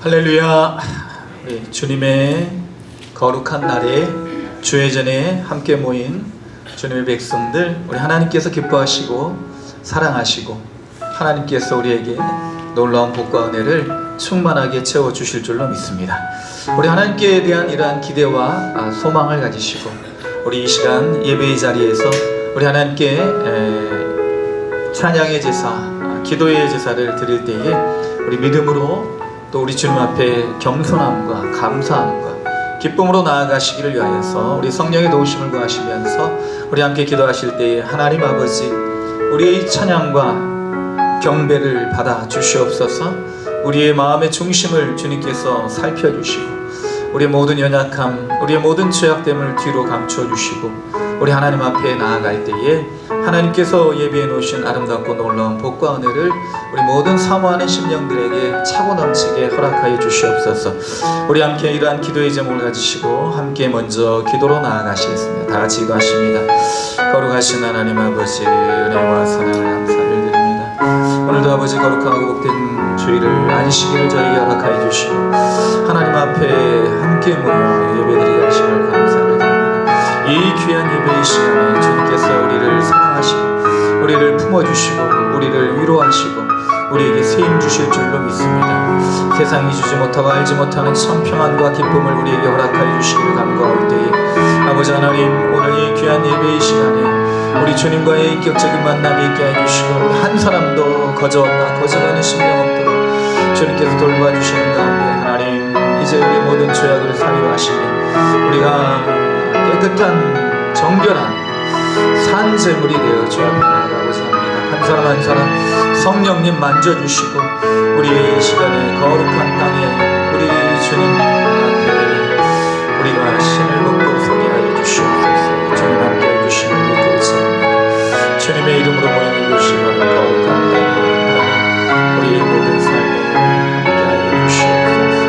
할렐루야. 우리 주님의 거룩한 날에 주의 전에 함께 모인 주님의 백성들, 우리 하나님께서 기뻐하시고 사랑하시고 하나님께서 우리에게 놀라운 복과 은혜를 충만하게 채워주실 줄로 믿습니다. 우리 하나님께 대한 이러한 기대와 소망을 가지시고 우리 이 시간 예배의 자리에서 우리 하나님께 찬양의 제사, 기도의 제사를 드릴 때에 우리 믿음으로 또 우리 주님 앞에 겸손함과 감사함과 기쁨으로 나아가시기를 위하여서 우리 성령의 도우심을 구하시면서 우리 함께 기도하실 때에 하나님 아버지, 우리의 찬양과 경배를 받아 주시옵소서. 우리의 마음의 중심을 주님께서 살펴주시고 우리의 모든 연약함, 우리의 모든 죄악됨을 뒤로 감춰주시고 우리 하나님 앞에 나아갈 때에 하나님께서 예비해 놓으신 아름답고 놀라운 복과 은혜를 우리 모든 사모하는 심령들에게 차고 넘치게 허락하여 주시옵소서. 우리 함께 이러한 기도의 제목을 가지시고 함께 먼저 기도로 나아가시겠습니다. 다 같이 기도하십니다. 거룩하신 하나님 아버지, 은혜와 사랑을 감사를 드립니다. 오늘도 아버지 거룩하고 복된 주일을 안식일을 저에게 허락하여 주시고 하나님 앞에 함께 모여 예배드리게 하심을 감사를 드립니다. 이 귀한 예배의 시간에 주님께서 우리를 사랑하시고 우리를 품어주시고 우리를 위로하시고 우리에게 세임 주실 줄로 믿습니다. 세상이 주지 못하고 알지 못하는 참 평안과 기쁨을 우리에게 허락하여 주시기를 간구할 때에 아버지 하나님, 오늘 이 귀한 예배의 시간에 우리 주님과의 인격적인 만남이 있게 해주시고 한 사람도 거저가는 심령 없도록 주님께서 돌봐주시는 가운데 하나님, 이제 우리 모든 죄악을 사유하시며 우리가 깨끗한 정결한 산제물이 되어 주 앞에 나아가고자 합니다. 한 사람 한 사람 성령님 만져주시고 우리 이 시간에 거룩한 땅에 우리 주님 앞에 우리가 신을 벗고 서게 하여 주시옵소서. 주님 함께 해주시는 믿고 있습니다. 주님의 이름으로 모이는 이곳이 바로 거룩한 땅에 우리 모든 삶에 함께 하여 주시옵소서.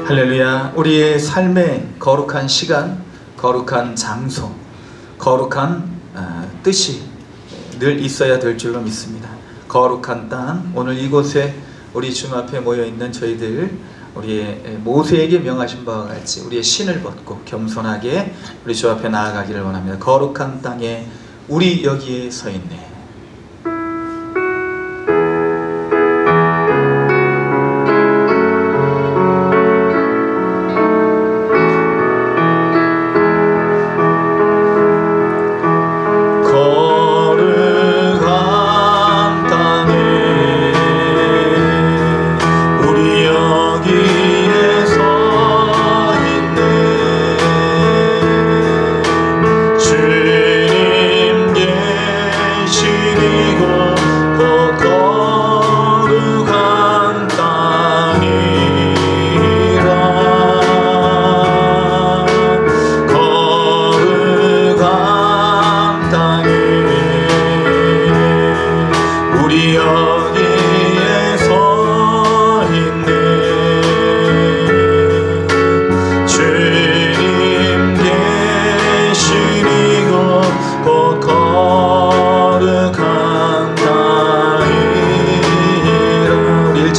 할렐루야. 우리의 삶의 거룩한 시간, 거룩한 장소, 거룩한 뜻이 늘 있어야 될 줄로 믿습니다. 거룩한 땅, 오늘 이곳에 우리 주님 앞에 모여있는 저희들, 우리의 모세에게 명하신 바와 같이 우리의 신을 벗고 겸손하게 우리 주 앞에 나아가기를 원합니다. 거룩한 땅에 우리 여기에 서 있네.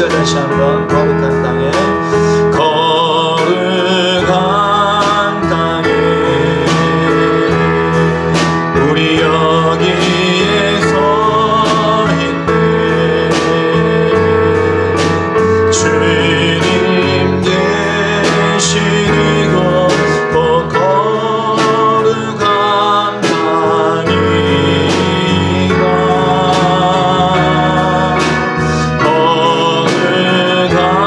다시 한번 거룩한 땅에, 거룩한 땅에 우리 여기에 서 있네. 주님 계신 이곳 곧 거룩한 땅이라. 거룩한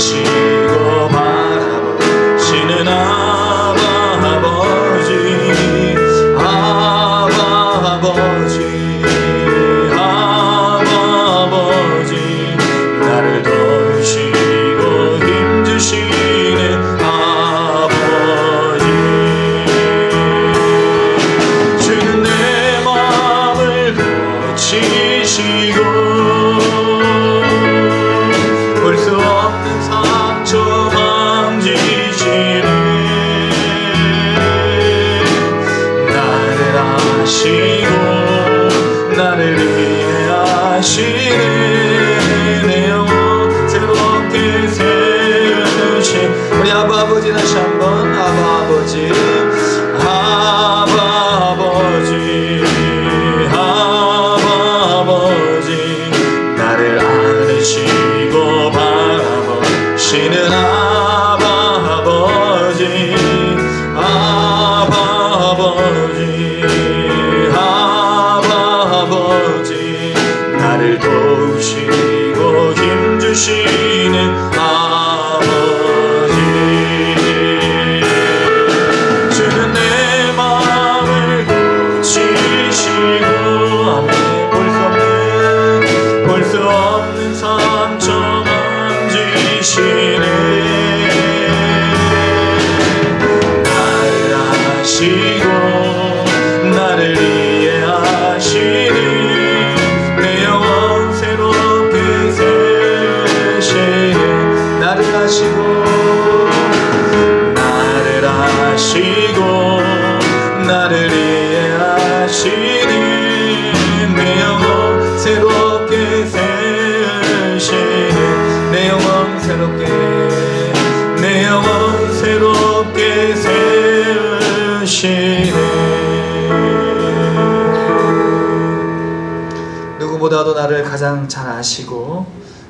안으시고 바라보시는 아버지, 나를 도우시고 힘주시는 아버지. 주는 내 마음을 고치시고 볼 수 없는 상처 만지시네. 나를 아시고 나를 이해하시네. 내 영혼 새롭게 세우신 우리 아버지, 다시 한번 아버지, 아버지, 나를 안으시고 바라보시는 아버지, 나를 도우시고 힘주시는 아버지. 주는 내 마음을 고치시고 볼 수 없는 상처 만지시네. 나를 아시고 나를 이해하시네. 내 영혼 새롭게 세우시네. 나를 아시고 나를 이해하시네. 내 영혼 새롭게 세우시네. 내 영혼 새롭게 세우시네. 누구보다도 나를 가장 잘 아시고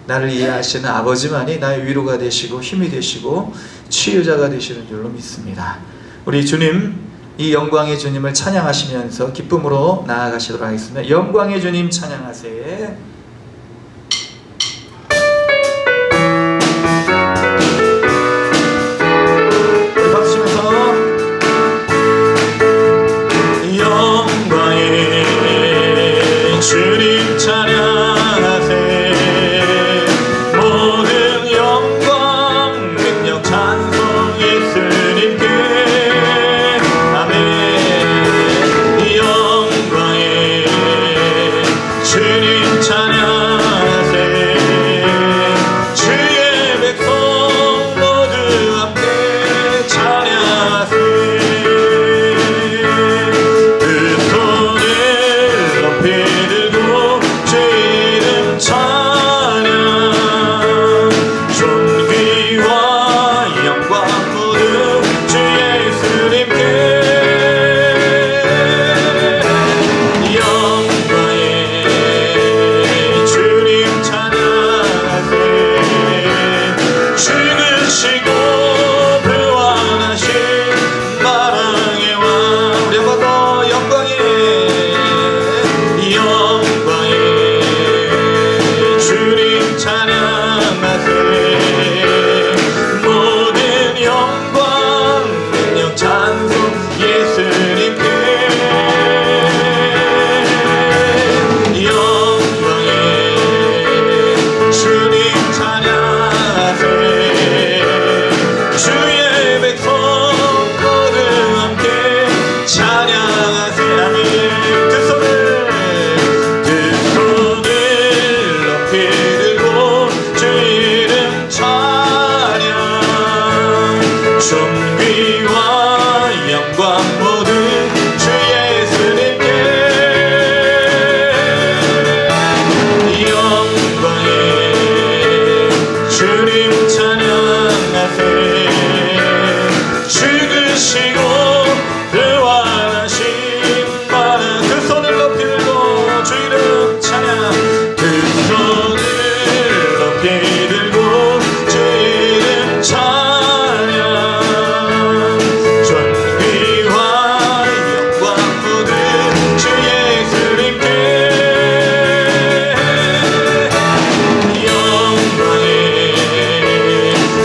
나를 이해하시는 아버지만이 나의 위로가 되시고 힘이 되시고 치유자가 되시는 줄로 믿습니다. 우리 주님, 이 영광의 주님을 찬양하시면서 기쁨으로 나아가시도록 하겠습니다. 영광의 주님 찬양하세요. 주님 찬양하세. 모든 영광 능력 찬송 예수님께. 아멘. 영광의 주님 찬양하세. 주의 백성 모두 함께 찬양하세. 그 손을 높이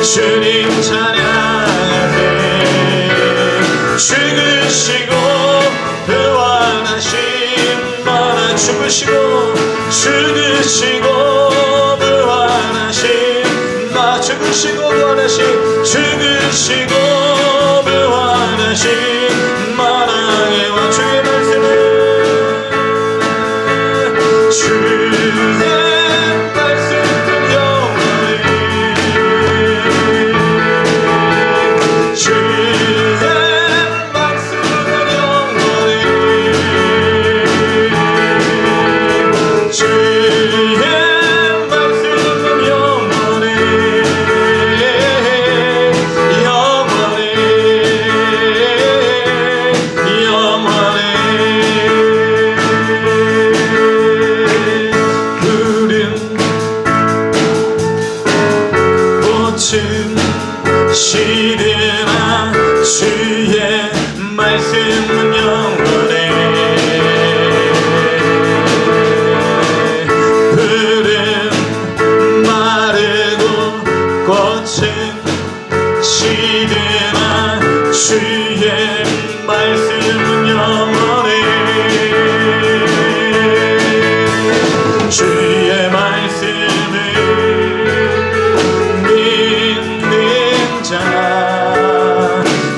주님 찬양하세. 죽으시고 부활하신 만화 죽으시고 부활하신 나 죽으시고 부활하신 죽으시고 부활하신 만왕의 왕 주의 말씀을 주의 말씀은 영원히 주의 말씀은 영원히 주의 말씀은 영원히 시드나 주의 말씀은 영원해. 풀은 마르고 꽃은 시드나 주의 말씀은 영원해. 주의 말씀을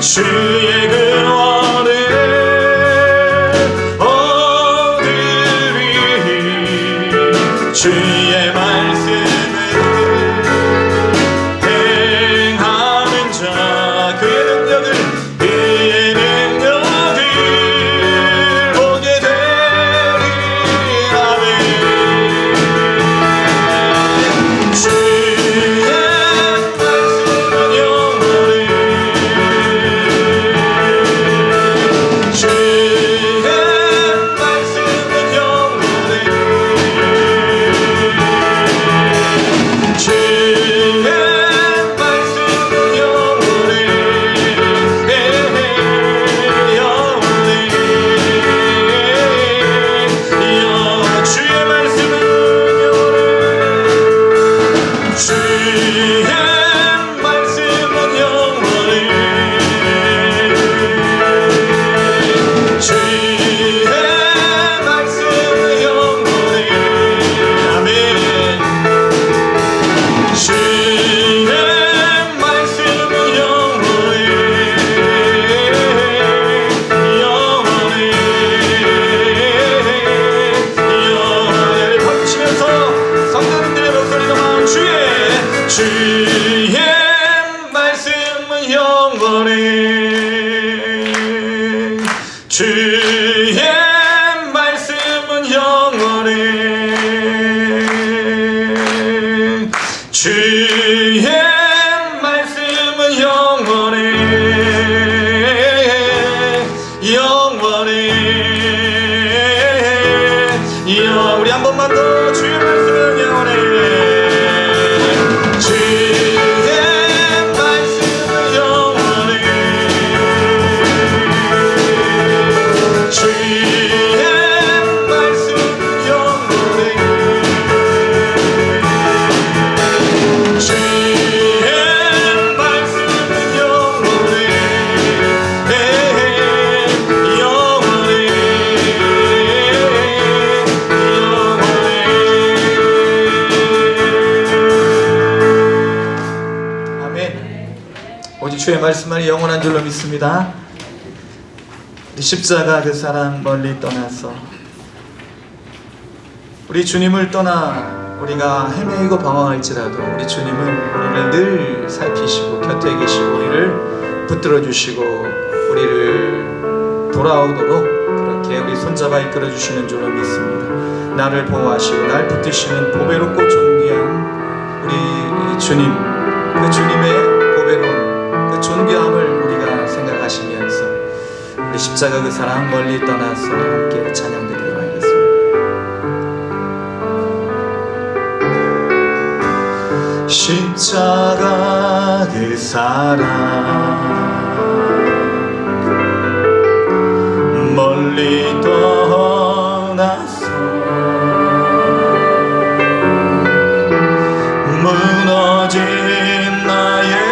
주의 근원을 얻으리. 주의 말씀을 행하는 자 그의 능력을 보게 되리라네. 주의 말씀은 영원히 주의 말씀은 영원히 주의 말씀은 영원히 영원히 주의 말씀은 영원히 주의 말씀은 영원히 주의 말씀은 영원히 아멘. 주의 말씀은 영원히 영원히 퍼치면서 성도님들의 목소리가 나온 주의 말씀은 영원히 주의 말씀은 영원히 주의 말씀은 영원히 우리 한 번만 더 주의 말씀은 영원히 주의 말씀은 영원히 주의 말씀은 영원히 주의 말씀은 영원히 오직 주의 말씀만이 영원한 줄로 믿습니다. 우리 십자가 그 사랑 멀리 떠나서 우리 주님을 떠나 우리가 헤매이고 방황할지라도 우리 주님은 우리를 늘 살피시고 곁에 계시고 우리를 붙들어 주시고 우리를 돌아오도록 그렇게 우리 손잡아 이끌어 주시는 줄로 믿습니다. 나를 보호하시고 날 붙드시는 보배롭고 존귀한 우리 주님, 그 주님의 보배로운 그 존귀함을 우리가 생각하시면서 우리 십자가 그 사랑 멀리 떠나서 함께 찬양드리도록 하겠습니다. 십자가 그 사랑 멀리 떠나서 무너진 나의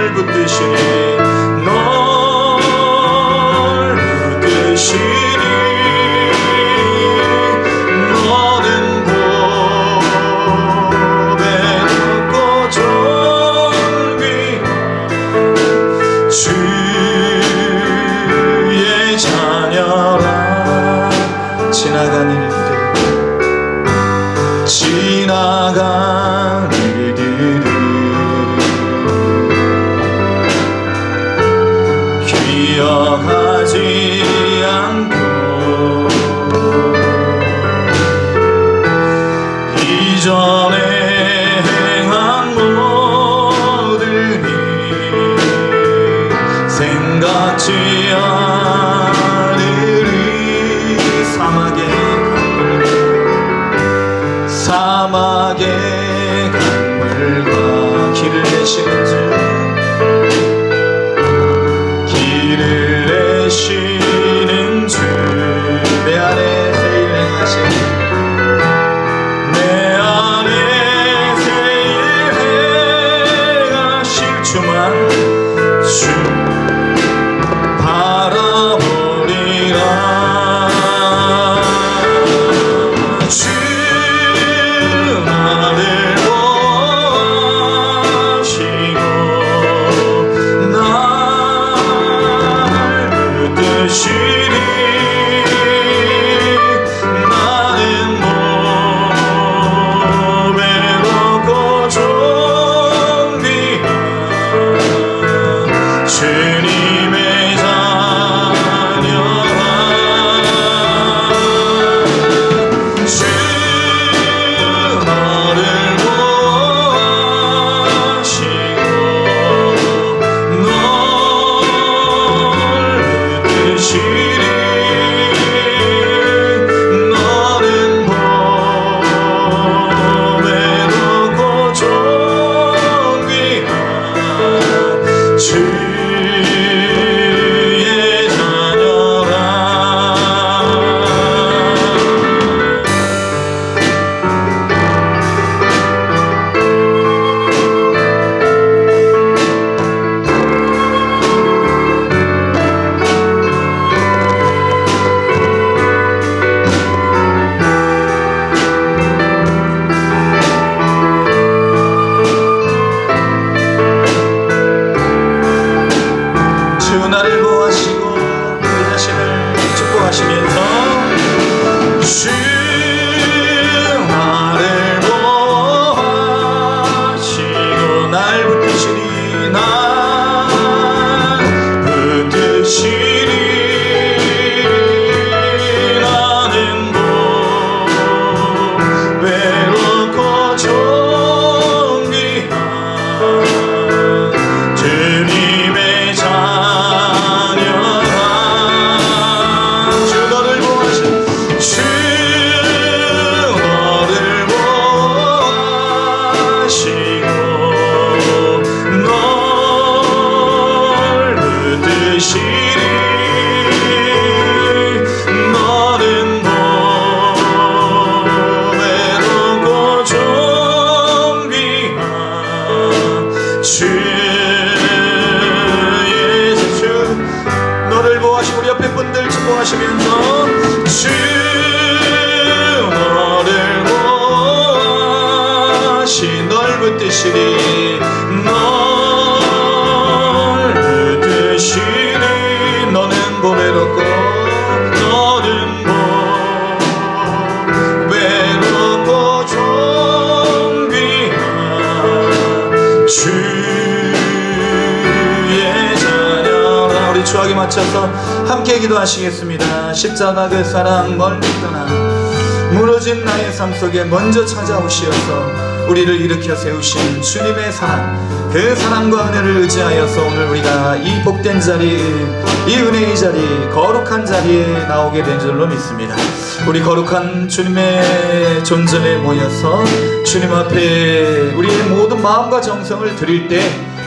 널 붙드시니 널 붙드시니 너는 봄에 눕고 존귀 주의 자녀라. 지나간 일들을 기억하지 않고 이전에 행한 모든 일 생각지 않으리. 사막의 강물과 길을 내시는 주, 길을 내시는 주, 내 안에 새 일 행하시니 내 안에 새 일 행하실 주만 주 바라보리라. 기뻐하시면서 주 너를 보아시 널 붙드시리 널 붙드시리 너는 보배롭고 너는 보배롭고 존귀한 주의 자녀라. 우리 주하게 맞춰서 함께 기도하시겠습니다. 십자가 그 사랑 멀리 떠나 무너진 나의 삶 속에 먼저 찾아오시어서 우리를 일으켜 세우신 주님의 사랑, 그 사랑과 은혜를 의지하여서 오늘 우리가 이 복된 자리, 이 은혜의 자리, 거룩한 자리에 나오게 된 줄로 믿습니다. 우리 거룩한 주님의 존전에 모여서 주님 앞에 우리의 모든 마음과 정성을 드릴 때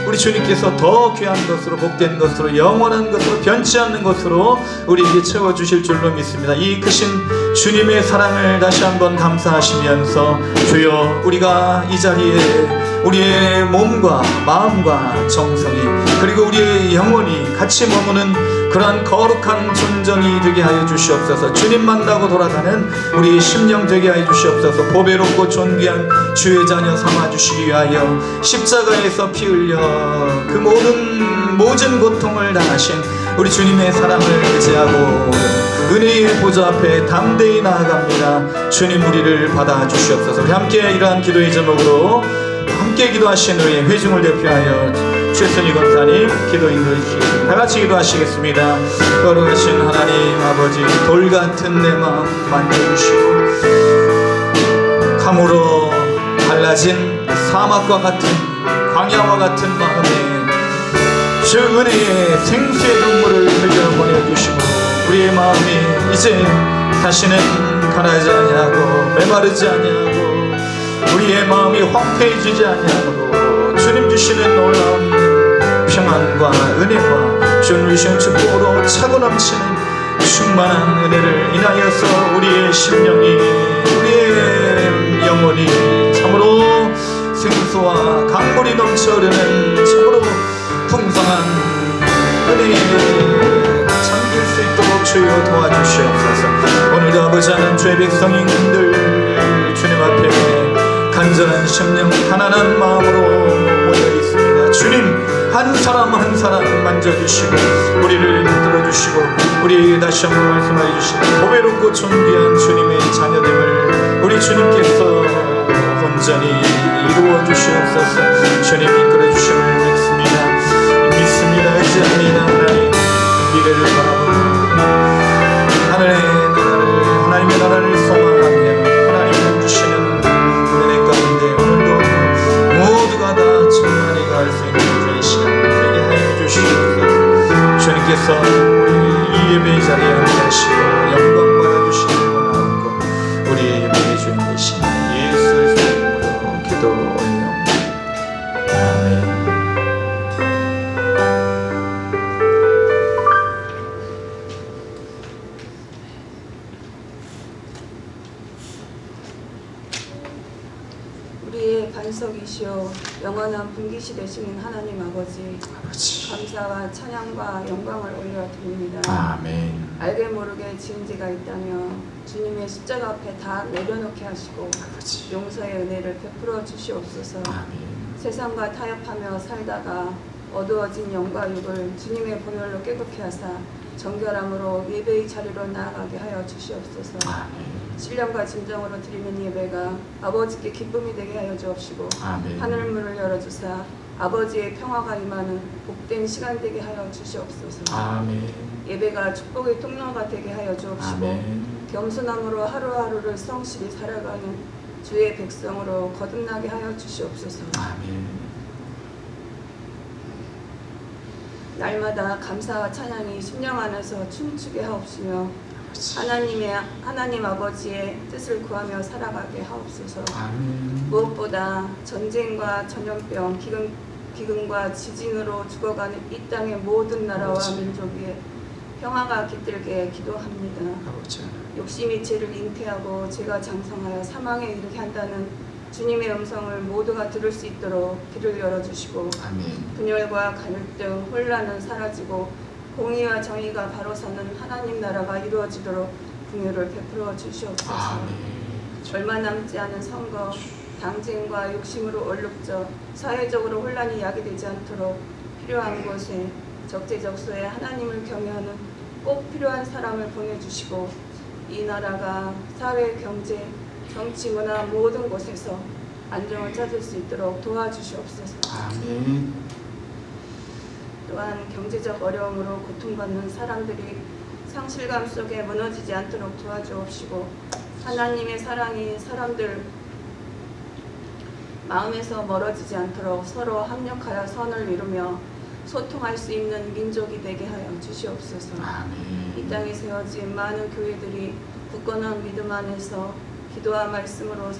우리 주님께서 더 귀한 것으로, 복된 것으로, 영원한 것으로, 변치 않는 것으로 우리에게 채워주실 줄로 믿습니다. 이 크신 주님의 사랑을 다시 한번 감사하시면서, 주여, 우리가 이 자리에 우리의 몸과 마음과 정성이, 그리고 우리의 영혼이 같이 머무는 그러한 거룩한 존정이 되게 하여 주시옵소서. 주님 만나고 돌아가는 우리의 심령 되게 하여 주시옵소서. 보배롭고 존귀한 주의 자녀 삼아 주시기 위하여 십자가에서 피 흘려 그 모든 고통을 당하신 우리 주님의 사랑을 의지하고 은혜의 보좌 앞에 담대히 나아갑니다. 주님, 우리를 받아 주시옵소서. 우리 함께 이러한 기도의 제목으로 함께 기도하신 후에 회중을 대표하여 최선희 권사님 기도 인도해 주시겠습니다. 다같이 기도하시겠습니다. 거룩하신 하나님 아버지, 돌같은 내 마음 만져주시고 감으로 갈라진 사막과 같은, 광야와 같은 마음에 주 은혜의 생수의 눈물을 흘려 보내주시고, 우리의 마음이 이제 다시는 가라지 아니하고 메마르지 아니하고 우리의 마음이 황폐해지지 아니하고 주님 주시는 놀라운 평안과 은혜와 주님 주시는 축복으로 차고 넘치는 충만한 은혜를 인하여서 우리의 심령이, 우리의 영혼이 참으로 생수와 강물이 넘쳐 흐르는 참으로 풍성한 은혜에 잠길 수 있도록 주여 도와주시옵소서. 오늘도 아버지 하나님, 주의 백성인들 주님 앞에 간절한 심령, 가난한 마음으로 모여 있습니다. 주님, 한 사람 한 사람 만져주시고 우리를 붙들어주시고 우리에게 다시 한번 말씀해 주시고 보배롭고 존귀한 주님의 자녀됨을 우리 주님께서 온전히 이루어 주시옵소서. 주님 이끌어 주심을 믿습니다. 의지합니다. 하나님, 미래를 바라보고 하나님의 나라를 소망하며 하나님 주시는 은혜 가운데 오늘도 모두가 다 충만히 갈 수 있는 주의 시간 되게 하여 주시옵소서. 주님께서 우리 이 예배의 자리에 함께하시고 영광 받아주시는 원하옵고 우리의 예배의 주인 되신 예수 그리스도의 이름으로 기도 올리옵나이다. 아멘. 우리의 반석이시오 영원한 분기시 되시는 하나님 아버지, 감사와 찬양과 영광을 올려드립니다. 아멘. 알게 모르게 지은 죄가 있다며 주님의 십자가 앞에 다 내려놓게 하시고 용서의 은혜를 베풀어 주시옵소서. 아멘. 세상과 타협하며 살다가 어두워진 영과 육을 주님의 보혈로 깨끗게 하사 정결함으로 예배의 자리로 나아가게 하여 주시옵소서. 아멘. 신령과 진정으로 드리는 예배가 아버지께 기쁨이 되게 하여 주옵시고 아멘. 하늘문을 열어주사 아버지의 평화가 임하는 복된 시간 되게 하여 주시옵소서. 아멘. 예배가 축복의 통로가 되게 하여 주옵시고 아멘. 겸손함으로 하루하루를 성실히 살아가는 주의 백성으로 거듭나게 하여 주시옵소서. 아멘. 날마다 감사와 찬양이 심령 안에서 춤추게 하옵시며 하나님 아버지의 뜻을 구하며 살아가게 하옵소서. 아멘. 무엇보다 전쟁과 전염병, 기근과 지진으로 죽어가는 이 땅의 모든 나라와 민족에 평화가 깃들게 기도합니다. 욕심이 죄를 잉태하고 죄가 장성하여 사망에 이르게 한다는 주님의 음성을 모두가 들을 수 있도록 길을 열어주시고 아멘. 분열과 갈등, 혼란은 사라지고 공의와 정의가 바로 서는 하나님 나라가 이루어지도록 긍휼을 베풀어 주시옵소서. 아멘. 얼마 남지 않은 선거, 당쟁과 욕심으로 얼룩져 사회적으로 혼란이 야기되지 않도록 필요한 곳에 적재적소에 하나님을 경외하는 꼭 필요한 사람을 보내주시고 이 나라가 사회, 경제, 정치, 문화 모든 곳에서 안정을 찾을 수 있도록 도와주시옵소서. 아멘. 또한 경제적 어려움으로 고통받는 사람들이 상실감 속에 무너지지 않도록 도와주옵시고 하나님의 사랑이 사람들 마음에서 멀어지지 않도록 서로 합력하여 선을 이루며 소통할 수 있는 민족이 되게 하여 주시옵소서. 아멘. 이 땅에 세워진 많은 교회들이 굳건한 믿음 안에서 기도와 말씀으로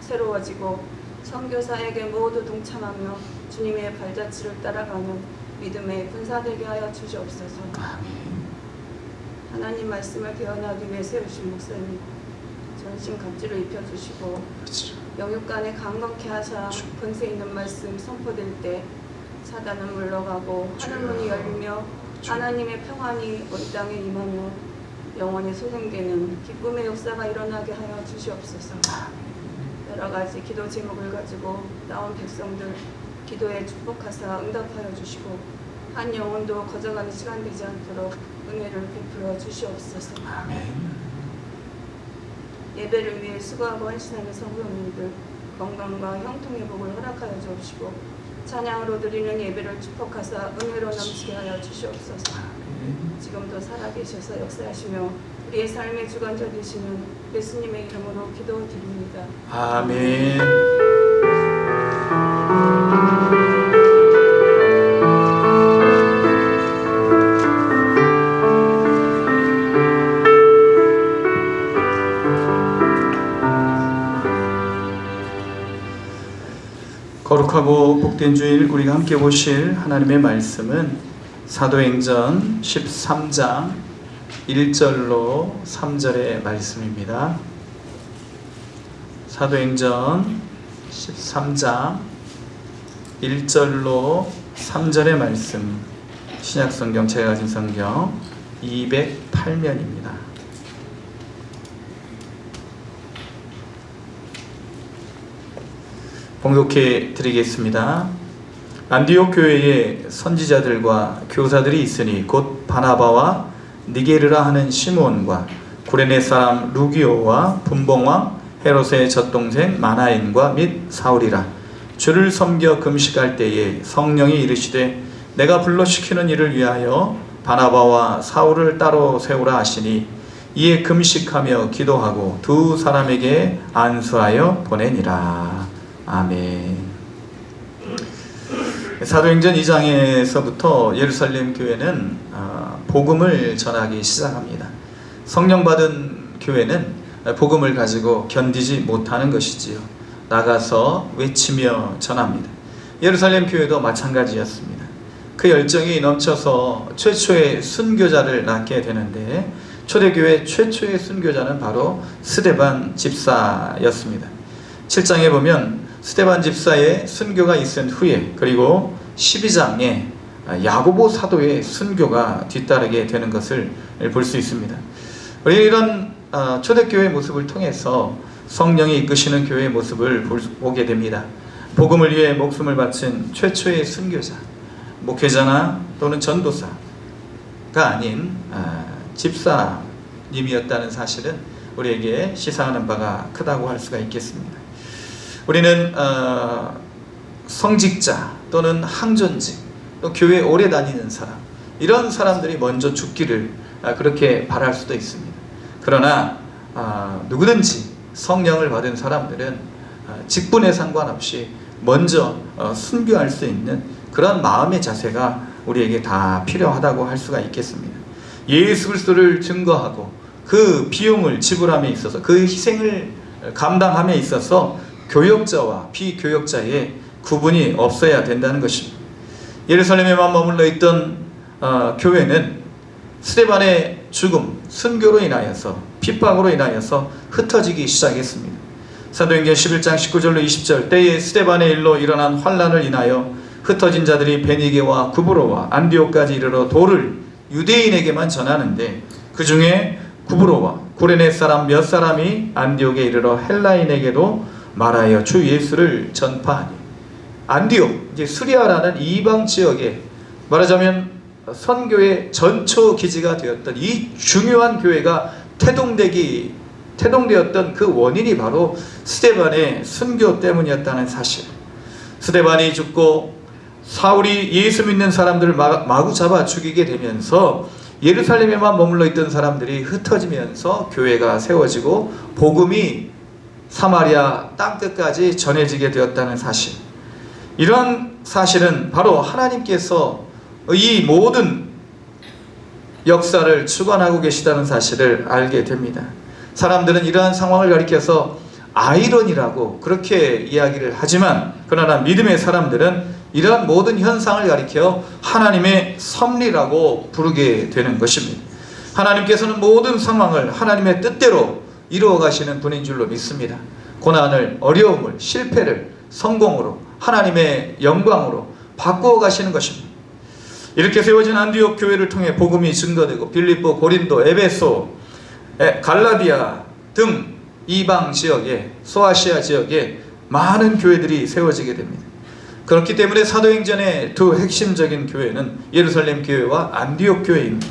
새로워지고 선교사에게 모두 동참하며 주님의 발자취를 따라가는 믿음의 군사되게 하여 주시옵소서. 하나님 말씀을 배워나가기 위해 세우신 목사님 전신 갑주를 입혀주시고 영육간에 강건케 하사 권세 있는 말씀 선포될 때 사단은 물러가고 하늘문이 열리며 하나님의 평안이 우리 땅에 임하며 영원히 소생되는 기쁨의 역사가 일어나게 하여 주시옵소서. 여러 가지 기도 제목을 가지고 나온 백성들 기도에 축복하사 응답하여 주시고 한 영혼도 거저가는 시간 되지 않도록 은혜를 베풀어 주시옵소서. 예배를 위해 수고하고 헌신하는 성도님들 건강과 형통의 복을 허락하여 주옵시고 찬양으로 드리는 예배를 축복하사 은혜로 넘치게 하여 주시옵소서. 지금도 살아계셔서 역사하시며 우리의 삶의 주관자 되시는 예수님의 이름으로 기도드립니다. 아멘. 거룩하고 복된 주일 우리가 함께 보실 하나님의 말씀은 사도행전 13장 1절로 3절의 말씀입니다. 사도행전 13장 1절로 3절의 말씀, 신약성경 제가 가진 성경 208면입니다. 봉독해 드리겠습니다. 안디옥 교회에 선지자들과 교사들이 있으니 곧 바나바와 니게르라 하는 시몬과 구레네 사람 루기오와 분봉왕 헤롯의 젖동생 마나엔과 및 사울이라. 주를 섬겨 금식할 때에 성령이 이르시되 내가 불러시키는 일을 위하여 바나바와 사울을 따로 세우라 하시니 이에 금식하며 기도하고 두 사람에게 안수하여 보내니라. 아멘. 사도행전 2장에서부터 예루살렘 교회는 복음을 전하기 시작합니다. 성령 받은 교회는 복음을 가지고 견디지 못하는 것이지요. 나가서 외치며 전합니다. 예루살렘 교회도 마찬가지였습니다. 그 열정이 넘쳐서 최초의 순교자를 낳게 되는데 초대교회 최초의 순교자는 바로 스데반 집사였습니다. 7장에 보면 스데반 집사의 순교가 있은 후에 그리고 12장에 야고보 사도의 순교가 뒤따르게 되는 것을 볼 수 있습니다. 우리 이런 초대교회의 모습을 통해서 성령이 이끄시는 교회의 모습을 보게 됩니다. 복음을 위해 목숨을 바친 최초의 순교자, 목회자나 또는 전도사가 아닌 집사님이었다는 사실은 우리에게 시사하는 바가 크다고 할 수가 있겠습니다. 우리는 성직자 또는 항전직, 또 교회에 오래 다니는 사람, 이런 사람들이 먼저 죽기를 그렇게 바랄 수도 있습니다. 그러나 누구든지 성령을 받은 사람들은 직분에 상관없이 먼저 순교할 수 있는 그런 마음의 자세가 우리에게 다 필요하다고 할 수가 있겠습니다. 예수 그리스도를 증거하고 그 비용을 지불함에 있어서 그 희생을 감당함에 있어서 교역자와 비교역자의 구분이 없어야 된다는 것입니다. 예루살렘에만 머물러 있던 교회는 스데반의 죽음, 순교로 인하여서 핍박으로 인하여서 흩어지기 시작했습니다. 사도행전 11장 19절로 20절 때에 스데반의 일로 일어난 환란을 인하여 흩어진 자들이 베니게와 구브로와 안디옥까지 이르러 도를 유대인에게만 전하는데 그 중에 구브로와 구레네 사람 몇 사람이 안디옥에 이르러 헬라인에게도 말하여 주 예수를 전파하니. 안디옥, 이제 수리아라는 이방 지역에 말하자면 선교의 전초 기지가 되었던 이 중요한 교회가 태동되었던 그 원인이 바로 스데반의 순교 때문이었다는 사실. 스데반이 죽고 사울이 예수 믿는 사람들을 마구 잡아 죽이게 되면서 예루살렘에만 머물러 있던 사람들이 흩어지면서 교회가 세워지고 복음이 사마리아 땅끝까지 전해지게 되었다는 사실. 이러한 사실은 바로 하나님께서 이 모든 역사를 주관하고 계시다는 사실을 알게 됩니다. 사람들은 이러한 상황을 가리켜서 아이러니라고 그렇게 이야기를 하지만, 그러나 믿음의 사람들은 이러한 모든 현상을 가리켜 하나님의 섭리라고 부르게 되는 것입니다. 하나님께서는 모든 상황을 하나님의 뜻대로 이루어 가시는 분인 줄로 믿습니다. 고난을, 어려움을, 실패를 성공으로, 하나님의 영광으로 바꾸어 가시는 것입니다. 이렇게 세워진 안디옥 교회를 통해 복음이 증거되고 빌립보, 고린도, 에베소, 갈라디아 등 이방 지역에, 소아시아 지역에 많은 교회들이 세워지게 됩니다. 그렇기 때문에 사도행전의 두 핵심적인 교회는 예루살렘 교회와 안디옥 교회입니다.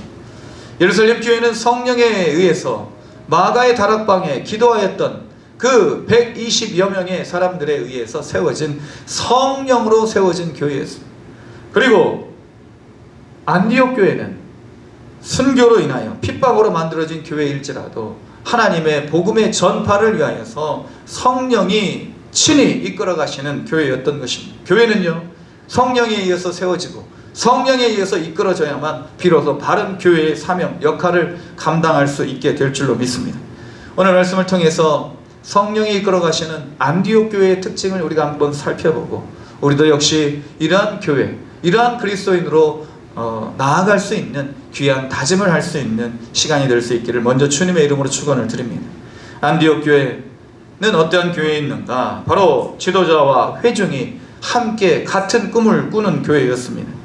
예루살렘 교회는 성령에 의해서 마가의 다락방에 기도하였던 그 120여 명의 사람들에 의해서 세워진, 성령으로 세워진 교회였습니다. 그리고 안디옥 교회는 순교로 인하여 핍박으로 만들어진 교회일지라도 하나님의 복음의 전파를 위하여서 성령이 친히 이끌어 가시는 교회였던 것입니다. 교회는요, 성령에 의해서 세워지고 성령에 의해서 이끌어져야만 비로소 바른 교회의 사명, 역할을 감당할 수 있게 될 줄로 믿습니다. 오늘 말씀을 통해서 성령이 이끌어 가시는 안디옥 교회의 특징을 우리가 한번 살펴보고, 우리도 역시 이러한 교회, 이러한 그리스도인으로 나아갈 수 있는 귀한 다짐을 할 수 있는 시간이 될 수 있기를 먼저 주님의 이름으로 축원을 드립니다. 안디옥 교회는 어떠한 교회였는가? 바로 지도자와 회중이 함께 같은 꿈을 꾸는 교회였습니다.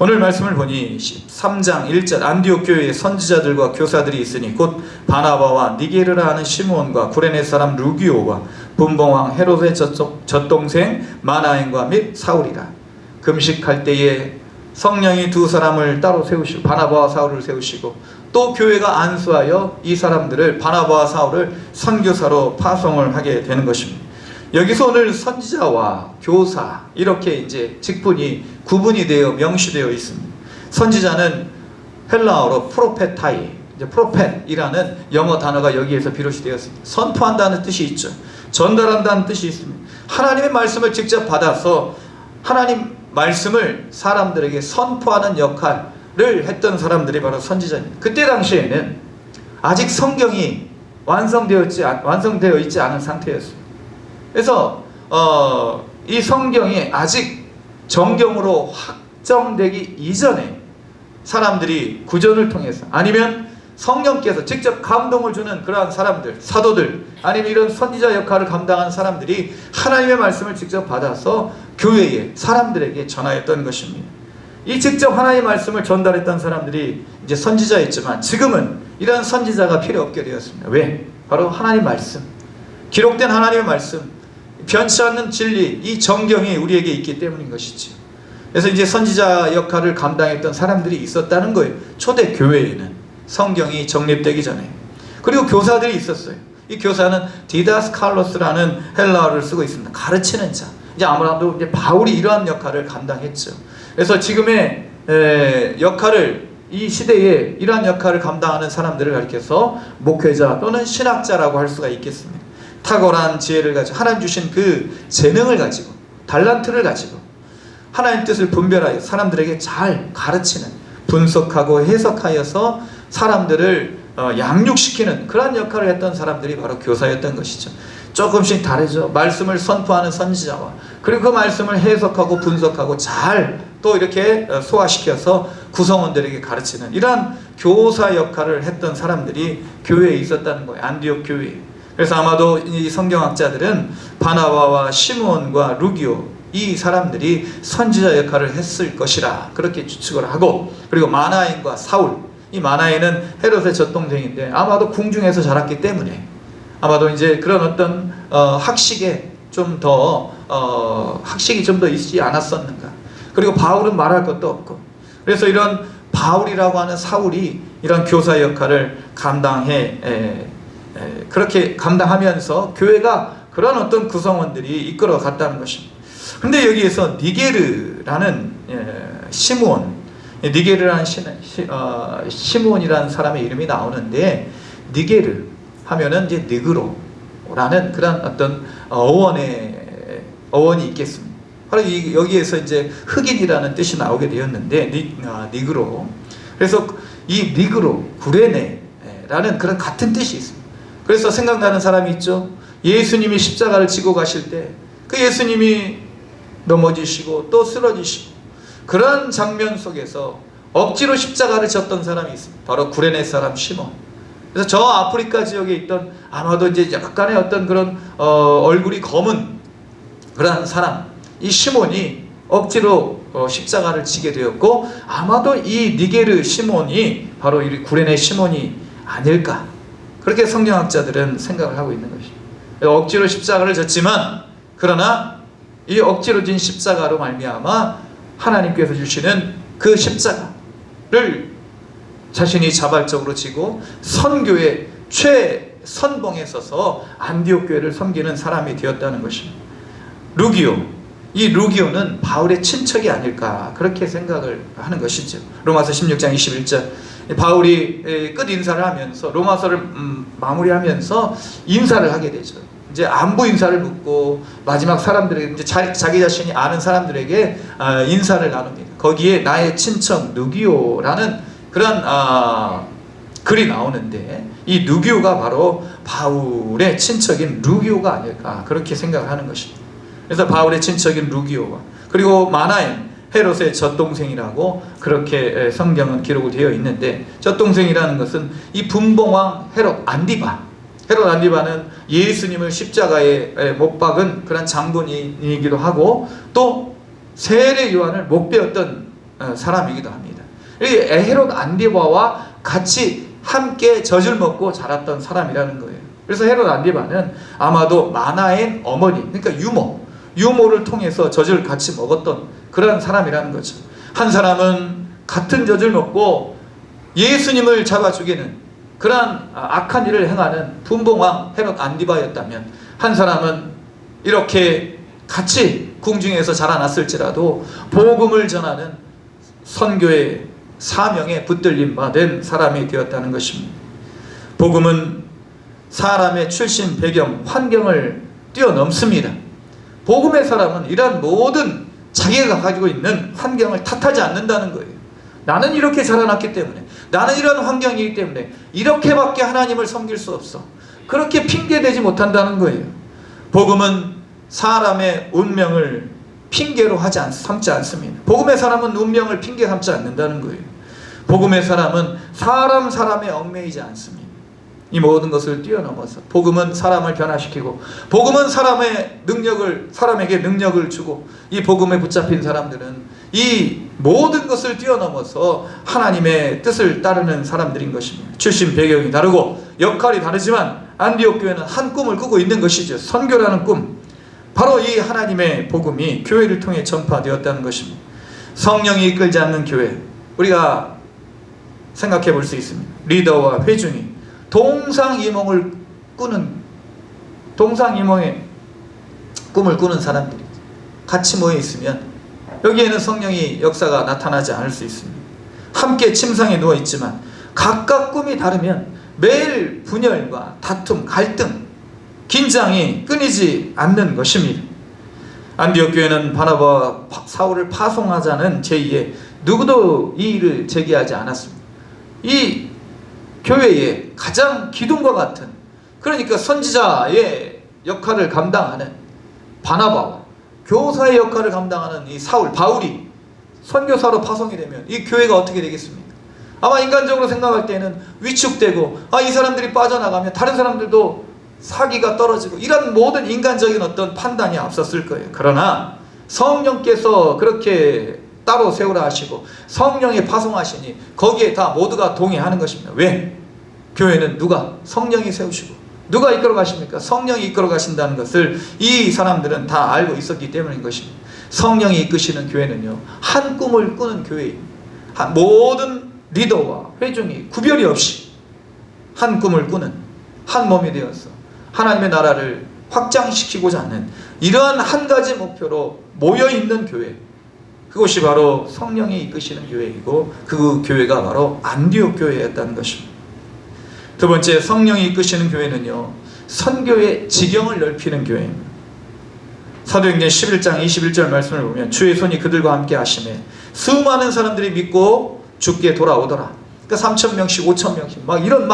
오늘 말씀을 보니 13장 1절, 안디옥 교회에 선지자들과 교사들이 있으니 곧 바나바와 니게르라 하는 시므온과 구레네 사람 루기오와 분봉왕 헤롯의 젖동생 마나엔과 및 사울이라. 금식할 때에 성령이 두 사람을 따로 세우시고, 바나바와 사울을 세우시고, 또 교회가 안수하여 이 사람들을, 바나바와 사울을 선교사로 파송을 하게 되는 것입니다. 여기서 오늘 선지자와 교사, 이렇게 이제 직분이 구분이 되어 명시되어 있습니다. 선지자는 헬라어로 프로페타이, 이제 프로펫이라는 영어 단어가 여기에서 비롯이 되었습니다. 선포한다는 뜻이 있죠. 전달한다는 뜻이 있습니다. 하나님의 말씀을 직접 받아서 하나님 말씀을 사람들에게 선포하는 역할을 했던 사람들이 바로 선지자입니다. 그때 당시에는 아직 성경이 완성되어 있지 않은 상태였습니다. 그래서 이 성경이 아직 정경으로 확정되기 이전에 사람들이 구전을 통해서, 아니면 성령께서 직접 감동을 주는 그러한 사람들, 사도들, 아니면 이런 선지자 역할을 감당하는 사람들이 하나님의 말씀을 직접 받아서 교회에, 사람들에게 전하였던 것입니다. 이 직접 하나님의 말씀을 전달했던 사람들이 이제 선지자였지만, 지금은 이러한 선지자가 필요 없게 되었습니다. 왜? 바로 하나님 말씀, 기록된 하나님의 말씀, 변치 않는 진리, 이 정경이 우리에게 있기 때문인 것이지. 그래서 이제 선지자 역할을 감당했던 사람들이 있었다는 거예요. 초대 교회에는 성경이 정립되기 전에. 그리고 교사들이 있었어요. 이 교사는 디다스칼로스라는 헬라어를 쓰고 있습니다. 가르치는 자. 이제 아무래도 이제 바울이 이러한 역할을 감당했죠. 그래서 지금의 역할을, 이 시대에 이러한 역할을 감당하는 사람들을 가리켜서 목회자 또는 신학자라고 할 수가 있겠습니다. 탁월한 지혜를 가지고, 하나님 주신 그 재능을 가지고, 달란트를 가지고 하나님 뜻을 분별하여 사람들에게 잘 가르치는, 분석하고 해석하여서 사람들을 양육시키는 그런 역할을 했던 사람들이 바로 교사였던 것이죠. 조금씩 다르죠. 말씀을 선포하는 선지자와, 그리고 그 말씀을 해석하고 분석하고 잘 또 이렇게 소화시켜서 구성원들에게 가르치는 이러한 교사 역할을 했던 사람들이 교회에 있었다는 거예요. 안디옥 교회에. 그래서 아마도 이 성경학자들은 바나바와 시므온과 루기오, 이 사람들이 선지자 역할을 했을 것이라 그렇게 추측을 하고, 그리고 마나엔과 사울, 이 마나엔은 헤롯의 젖동생인데 아마도 궁중에서 자랐기 때문에 아마도 이제 그런 어떤 학식에 좀 더 학식이 좀 더 있지 않았었는가. 그리고 바울은 말할 것도 없고, 그래서 이런 바울이라고 하는 사울이 이런 교사 역할을 그렇게 감당하면서 교회가 그런 어떤 구성원들이 이끌어 갔다는 것입니다. 그런데 여기에서 니게르라는 시므온, 니게르라는 시므온이라는 사람의 이름이 나오는데, 니게르 하면은 이제 느그로라는 그런 어떤 어원이 있겠습니다. 바로 여기에서 이제 흑인이라는 뜻이 나오게 되었는데, 니그로. 그래서 이 니그로, 구레네라는 그런 같은 뜻이 있습니다. 그래서 생각나는 사람이 있죠. 예수님이 십자가를 지고 가실 때 그 예수님이 넘어지시고 또 쓰러지시고 그런 장면 속에서 억지로 십자가를 졌던 사람이 있습니다. 바로 구레네 사람 시몬. 그래서 저 아프리카 지역에 있던 아마도 이제 약간의 어떤 그런 얼굴이 검은 그러한 사람, 이 시몬이 억지로 십자가를 지게 되었고 아마도 이 니게르 시몬이 바로 이 구레네 시몬이 아닐까, 그렇게 성경학자들은 생각을 하고 있는 것입니다. 억지로 십자가를 졌지만 그러나 이 억지로 진 십자가로 말미암아 하나님께서 주시는 그 십자가를 자신이 자발적으로 지고 선교의 최선봉에 서서 안디옥 교회를 섬기는 사람이 되었다는 것입니다. 루기오, 이 루기오는 바울의 친척이 아닐까 그렇게 생각을 하는 것이죠. 로마서 16장 21절, 바울이 끝 인사를 하면서 로마서를 마무리하면서 인사를 하게 되죠. 이제 안부 인사를 묻고 마지막 사람들에게 이제 자기 자신이 아는 사람들에게 인사를 나눕니다. 거기에 나의 친척 누기오라는 그런 글이 나오는데 이 누기오가 바로 바울의 친척인 루기오가 아닐까 그렇게 생각하는 것입니다. 그래서 바울의 친척인 루기오와 그리고 마나엔 헤롯의 젖동생이라고 그렇게 성경은 기록이 되어 있는데, 젖동생이라는 것은 이 분봉왕 헤롯 안디바는 예수님을 십자가에 못 박은 그런 장군이기도 하고 또 세례 요한을 못 배웠던 사람이기도 합니다. 이 헤롯 안디바와 같이 함께 젖을 먹고 자랐던 사람이라는 거예요. 그래서 헤롯 안디바는 아마도 마나엔 어머니, 그러니까 유모를 통해서 젖을 같이 먹었던 그런 사람이라는 거죠. 한 사람은 같은 젖을 먹고 예수님을 잡아 죽이는 그러한 악한 일을 행하는 분봉왕 헤롯 안디바였다면, 한 사람은 이렇게 같이 궁중에서 자라났을지라도 복음을 전하는 선교의 사명에 붙들림 받은 사람이 되었다는 것입니다. 복음은 사람의 출신, 배경, 환경을 뛰어넘습니다. 복음의 사람은 이러한 모든 자기가 가지고 있는 환경을 탓하지 않는다는 거예요. 나는 이렇게 자라났기 때문에, 나는 이런 환경이기 때문에 이렇게밖에 하나님을 섬길 수 없어, 그렇게 핑계대지 못한다는 거예요. 복음은 사람의 운명을 핑계로 삼지 않습니다. 복음의 사람은 운명을 핑계 삼지 않는다는 거예요. 복음의 사람은 사람에 얽매이지 않습니다. 이 모든 것을 뛰어넘어서 복음은 사람을 변화시키고, 복음은 사람에게 능력을 주고, 이 복음에 붙잡힌 사람들은 이 모든 것을 뛰어넘어서 하나님의 뜻을 따르는 사람들인 것입니다. 출신 배경이 다르고 역할이 다르지만 안디옥 교회는 한 꿈을 꾸고 있는 것이죠. 선교라는 꿈, 바로 이 하나님의 복음이 교회를 통해 전파되었다는 것입니다. 성령이 이끌지 않는 교회, 우리가 생각해 볼 수 있습니다. 리더와 회중이 동상이몽의 꿈을 꾸는 사람들이 같이 모여 있으면 여기에는 성령의 역사가 나타나지 않을 수 있습니다. 함께 침상에 누워 있지만 각각 꿈이 다르면 매일 분열과 다툼, 갈등, 긴장이 끊이지 않는 것입니다. 안디옥 교회는 바나바와 사울을 파송하자는 제의에 누구도 이의를 제기하지 않았습니다. 이 교회의 가장 기둥과 같은, 그러니까 선지자의 역할을 감당하는 바나바와 교사의 역할을 감당하는 이 바울이 선교사로 파송이 되면 이 교회가 어떻게 되겠습니까? 아마 인간적으로 생각할 때는 위축되고, 이 사람들이 빠져나가면 다른 사람들도 사기가 떨어지고, 이런 모든 인간적인 어떤 판단이 앞섰을 거예요. 그러나 성령께서 그렇게 따로 세우라 하시고 성령에 파송하시니 거기에 다 모두가 동의하는 것입니다. 왜? 교회는 누가? 성령이 세우시고, 누가 이끌어 가십니까? 성령이 이끌어 가신다는 것을 이 사람들은 다 알고 있었기 때문인 것입니다. 성령이 이끄시는 교회는요, 한 꿈을 꾸는 교회입니다. 모든 리더와 회중이 구별이 없이 한 꿈을 꾸는 한 몸이 되어서 하나님의 나라를 확장시키고자 하는 이러한 한 가지 목표로 모여있는 교회, 그것이 바로 성령이 이끄시는 교회이고 그 교회가 바로 안디옥 교회였다는 것입니다. 두 번째, 성령이 이끄시는 교회는요, 선교의 지경을 넓히는 교회입니다. 사도행전 11장 21절 말씀을 보면 주의 손이 그들과 함께 하시매 수많은 사람들이 믿고 주께 돌아오더라. 그러니까 3,000명씩 5,000명씩 막 이런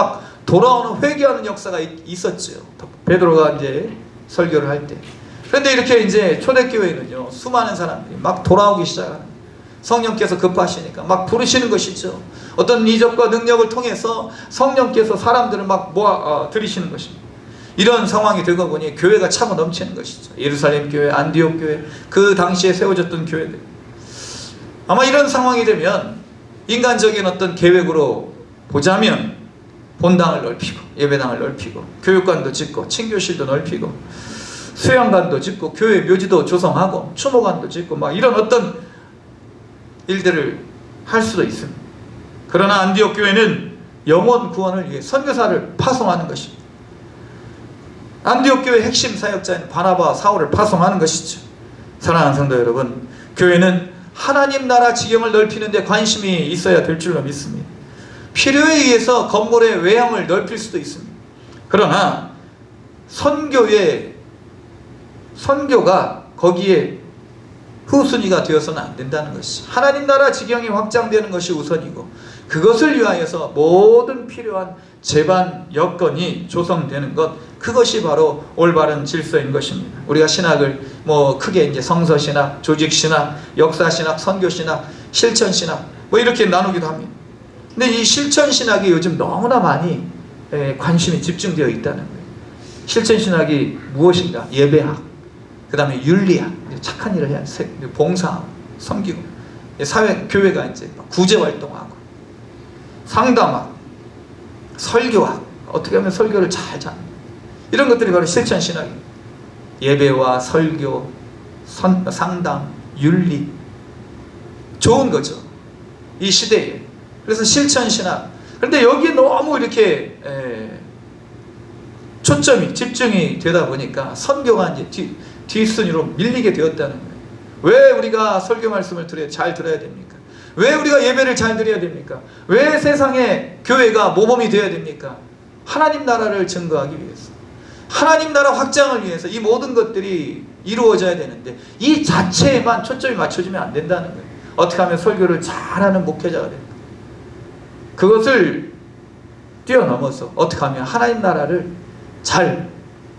돌아오는 회개하는 역사가 있었죠. 베드로가 이제 설교를 할 때. 그런데 이렇게 이제 초대교회는요, 수많은 사람들이 막 돌아오기 시작하는 거예요. 성령께서 급하시니까 막 부르시는 것이죠. 어떤 이적과 능력을 통해서 성령께서 사람들을 막 모아 들이시는 것입니다. 이런 상황이 되고 보니 교회가 차고 넘치는 것이죠. 예루살렘 교회, 안디옥 교회, 그 당시에 세워졌던 교회들. 아마 이런 상황이 되면 인간적인 어떤 계획으로 보자면 본당을 넓히고 예배당을 넓히고 교육관도 짓고 친교실도 넓히고 수양관도 짓고 교회 묘지도 조성하고 추모관도 짓고 막 이런 어떤 일들을 할 수도 있습니다. 그러나 안디옥 교회는 영혼 구원을 위해 선교사를 파송하는 것입니다. 안디옥 교회 핵심 사역자인 바나바와 사울을 파송하는 것이죠. 사랑하는 성도 여러분, 교회는 하나님 나라 지경을 넓히는 데 관심이 있어야 될 줄로 믿습니다. 필요에 의해서 건물의 외형을 넓힐 수도 있습니다. 그러나 선교가 거기에 후순위가 되어서는 안 된다는 것이죠. 하나님 나라 지경이 확장되는 것이 우선이고 그것을 위하여서 모든 필요한 제반 여건이 조성되는 것, 그것이 바로 올바른 질서인 것입니다. 우리가 신학을 크게 이제 성서신학, 조직신학, 역사신학, 선교신학, 실천신학 이렇게 나누기도 합니다. 근데 이 실천신학이 요즘 너무나 많이 관심이 집중되어 있다는 거예요. 실천신학이 무엇인가? 예배학, 그 다음에 윤리학, 착한 일을 해야 봉사하고 섬기고 사회, 교회가 이제 구제활동하고 상담학, 설교학, 어떻게 하면 설교를 잘 잡는 이런 것들이 바로 실천신학입니다. 예배와 설교, 상담, 윤리, 좋은 거죠, 이 시대에. 그래서 실천신학. 그런데 여기에 너무 이렇게 초점이 집중이 되다 보니까 선교가 이제 뒷순위로 밀리게 되었다는 거예요. 왜 우리가 설교 말씀을 잘 들어야 됩니까? 왜 우리가 예배를 잘 드려야 됩니까? 왜 세상에 교회가 모범이 되어야 됩니까? 하나님 나라를 증거하기 위해서, 하나님 나라 확장을 위해서 이 모든 것들이 이루어져야 되는데 이 자체에만 초점이 맞춰지면 안 된다는 거예요. 어떻게 하면 설교를 잘하는 목회자가 됩니까? 그것을 뛰어넘어서 어떻게 하면 하나님 나라를 잘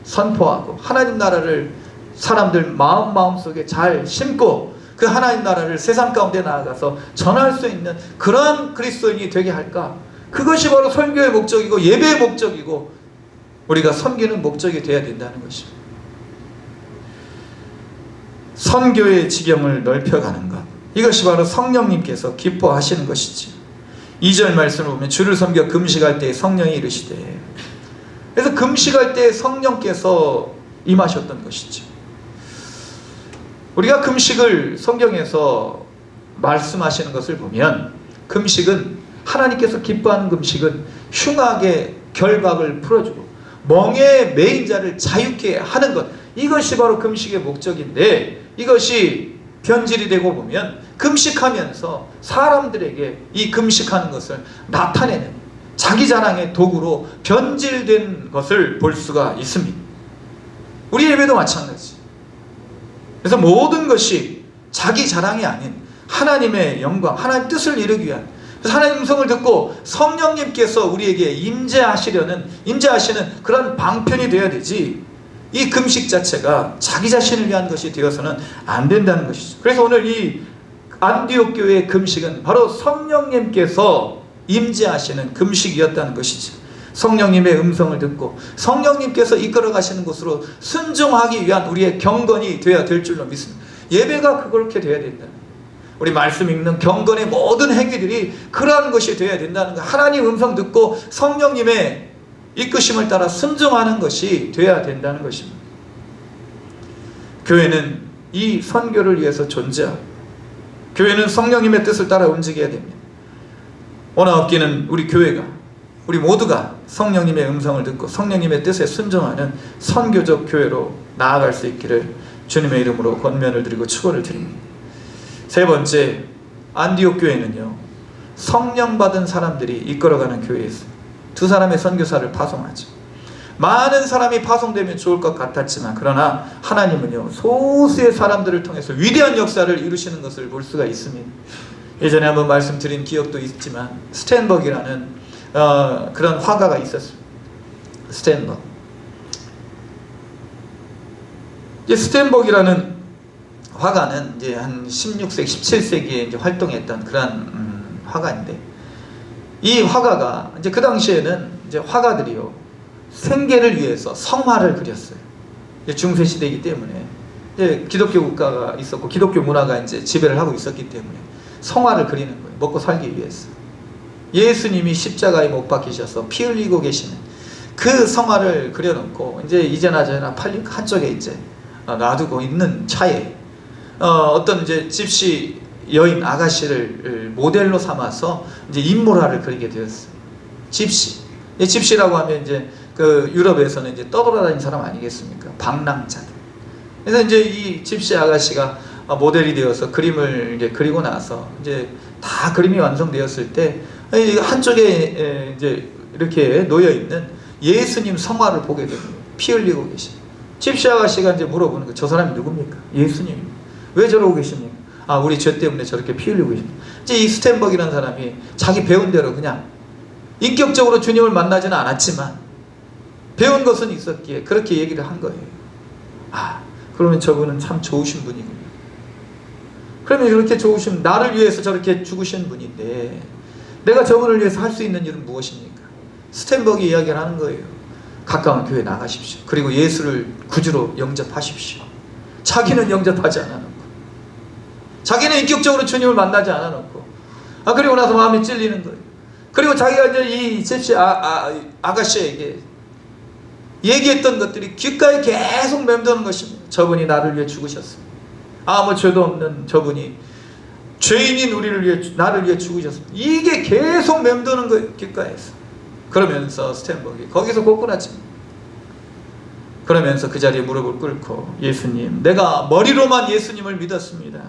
선포하고 하나님 나라를 사람들 마음속에 잘 심고 그 하나님 나라를 세상 가운데 나아가서 전할 수 있는 그런 그리스도인이 되게 할까? 그것이 바로 선교의 목적이고 예배의 목적이고 우리가 섬기는 목적이 되어야 된다는 것입니다. 선교의 지경을 넓혀가는 것, 이것이 바로 성령님께서 기뻐하시는 것이지. 2절 말씀을 보면 주를 섬겨 금식할 때 성령이 이르시되, 그래서 금식할 때 성령께서 임하셨던 것이죠. 우리가 금식을 성경에서 말씀하시는 것을 보면 금식은, 하나님께서 기뻐하는 금식은 흉악의 결박을 풀어주고 멍에 매인 자를 자유케 하는 것, 이것이 바로 금식의 목적인데, 이것이 변질이 되고 보면 금식하면서 사람들에게 이 금식하는 것을 나타내는 자기 자랑의 도구로 변질된 것을 볼 수가 있습니다. 우리 예배도 마찬가지. 그래서 모든 것이 자기 자랑이 아닌 하나님의 영광, 하나님 뜻을 이루기 위한, 그래서 하나님 음성을 듣고 성령님께서 우리에게 임재하시는 그런 방편이 되어야 되지, 이 금식 자체가 자기 자신을 위한 것이 되어서는 안 된다는 것이죠. 그래서 오늘 이 안디옥 교회의 금식은 바로 성령님께서 임재하시는 금식이었다는 것이죠. 성령님의 음성을 듣고 성령님께서 이끌어 가시는 곳으로 순종하기 위한 우리의 경건이 되어야 될 줄로 믿습니다. 예배가 그렇게 되어야 된다. 우리 말씀 읽는 경건의 모든 행위들이 그러한 것이 되어야 된다는 것. 하나님 음성 듣고 성령님의 이끄심을 따라 순종하는 것이 되어야 된다는 것입니다. 교회는 이 선교를 위해서 존재하고, 교회는 성령님의 뜻을 따라 움직여야 됩니다. 오나옵기는 우리 교회가, 우리 모두가 성령님의 음성을 듣고 성령님의 뜻에 순종하는 선교적 교회로 나아갈 수 있기를 주님의 이름으로 권면을 드리고 축원을 드립니다. 세 번째, 안디옥 교회는요, 성령 받은 사람들이 이끌어가는 교회였습니다. 두 사람의 선교사를 파송하죠. 많은 사람이 파송되면 좋을 것 같았지만, 그러나 하나님은요, 소수의 사람들을 통해서 위대한 역사를 이루시는 것을 볼 수가 있습니다. 예전에 한번 말씀드린 기억도 있지만, 스탠버그라는 그런 화가가 있었습니다. 스텐버그. 이제 스텐버그라는 화가는 이제 한 16세기, 17세기에 이제 활동했던 그런 화가인데, 이 화가가 이제 그 당시에는 이제 화가들이요 생계를 위해서 성화를 그렸어요. 중세 시대이기 때문에 이제 기독교 국가가 있었고 기독교 문화가 이제 지배를 하고 있었기 때문에 성화를 그리는 거예요. 먹고 살기 위해서. 예수님이 십자가에 못 박히셔서 피 흘리고 계시는 그 성화를 그려놓고 이제 이제나 저나 팔린 한쪽에 이제 놔두고 있는 차에 어떤 이제 집시 여인 아가씨를 모델로 삼아서 이제 인물화를 그리게 되었어요. 집시. 집시라고 하면 이제 그 유럽에서는 이제 떠돌아다니는 사람 아니겠습니까? 방랑자들. 그래서 이제 이 집시 아가씨가 모델이 되어서 그림을 이제 그리고 나서 이제 다 그림이 완성되었을 때 한쪽에 이제 이렇게 놓여 있는 예수님 성화를 보게 됩니다. 피 흘리고 계신 집시 아가씨가 이제 물어보는 거, 저 사람이 누굽니까? 예수님. 왜 저러고 계십니까? 아, 우리 죄 때문에 저렇게 피 흘리고 계십니다. 이제 이 스텐버그라는 사람이 자기 배운 대로 그냥 인격적으로 주님을 만나지는 않았지만 배운 것은 있었기에 그렇게 얘기를 한 거예요. 아, 그러면 저분은 참 좋으신 분이군요. 그러면 이렇게 좋으신, 나를 위해서 저렇게 죽으신 분인데 내가 저분을 위해서 할 수 있는 일은 무엇입니까? 스텐버그 이야기를 하는 거예요. 가까운 교회 나가십시오. 그리고 예수를 구주로 영접하십시오. 자기는 영접하지 않아놓고, 자기는 인격적으로 주님을 만나지 않아놓고, 그리고 나서 마음이 찔리는 거예요. 그리고 자기가 이제 이 집시 아가씨에게 얘기했던 것들이 귓가에 계속 맴도는 것입니다. 저분이 나를 위해 죽으셨습니다. 아무 죄도 없는 저분이 죄인인 우리를 위해, 나를 위해 죽으셨습니다. 이게 계속 맴도는 거예요, 귓가에서. 그러면서 스텐버그 거기서 고꾸라집니다. 그러면서 그 자리에 무릎을 꿇고, 예수님, 내가 머리로만 예수님을 믿었습니다.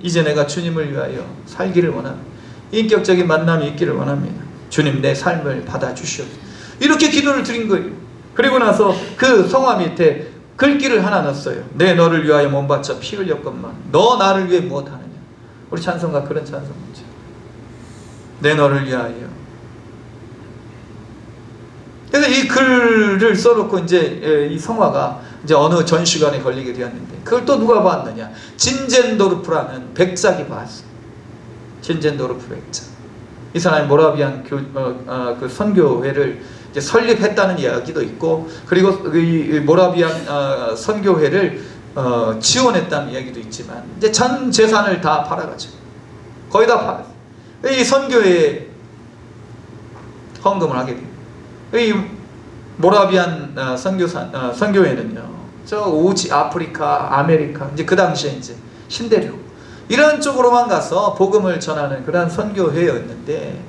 이제 내가 주님을 위하여 살기를 원합니다. 인격적인 만남이 있기를 원합니다. 주님, 내 삶을 받아주시옵소서. 이렇게 기도를 드린 거예요. 그리고 나서 그 성화 밑에 글귀를 하나 넣었어요. 내 너를 위하여 몸 바쳐 피 흘렸건만 너 나를 위해 무엇하느냐. 우리 찬송가 그런 찬송이죠. 내 너를 위하여. 그래서 이 글을 써놓고 이제 이 성화가 이제 어느 전시관에 걸리게 되었는데, 그걸 또 누가 봤느냐? 진젠도르프라는 백작이 봤어요. 진젠도르프 백작. 이 사람이 모라비안 그 선교회를 이제 설립했다는 이야기도 있고, 그리고 이 모라비안 선교회를 지원했다는 이야기도 있지만, 이제 전 재산을 다 팔아가지고 거의 다 팔았어요. 이 선교회에 헌금을 하게 돼요. 이 모라비안 선교회는요, 저 오지 아프리카, 아메리카, 이제 그 당시에 이제 신대륙 이런 쪽으로만 가서 복음을 전하는 그러한 선교회였는데,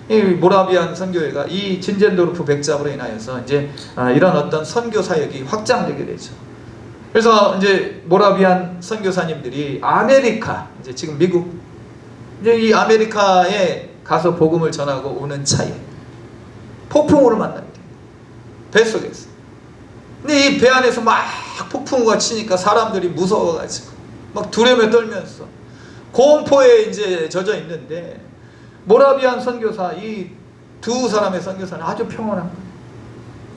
이 모라비안 선교회가 이 진젠도르프 백작으로 인하여서 이제 이런 어떤 선교 사역이 확장되게 되죠. 그래서 이제 모라비안 선교사님들이 아메리카, 이제 지금 미국, 이제 이 아메리카에 가서 복음을 전하고 오는 차에 폭풍우를 만나게 돼요. 뱃속에서. 근데 이 배 안에서 막 폭풍우가 치니까 사람들이 무서워가지고 막 두려움에 떨면서 공포에 이제 젖어 있는데, 모라비안 선교사, 이 두 사람의 선교사는 아주 평온한 거예요.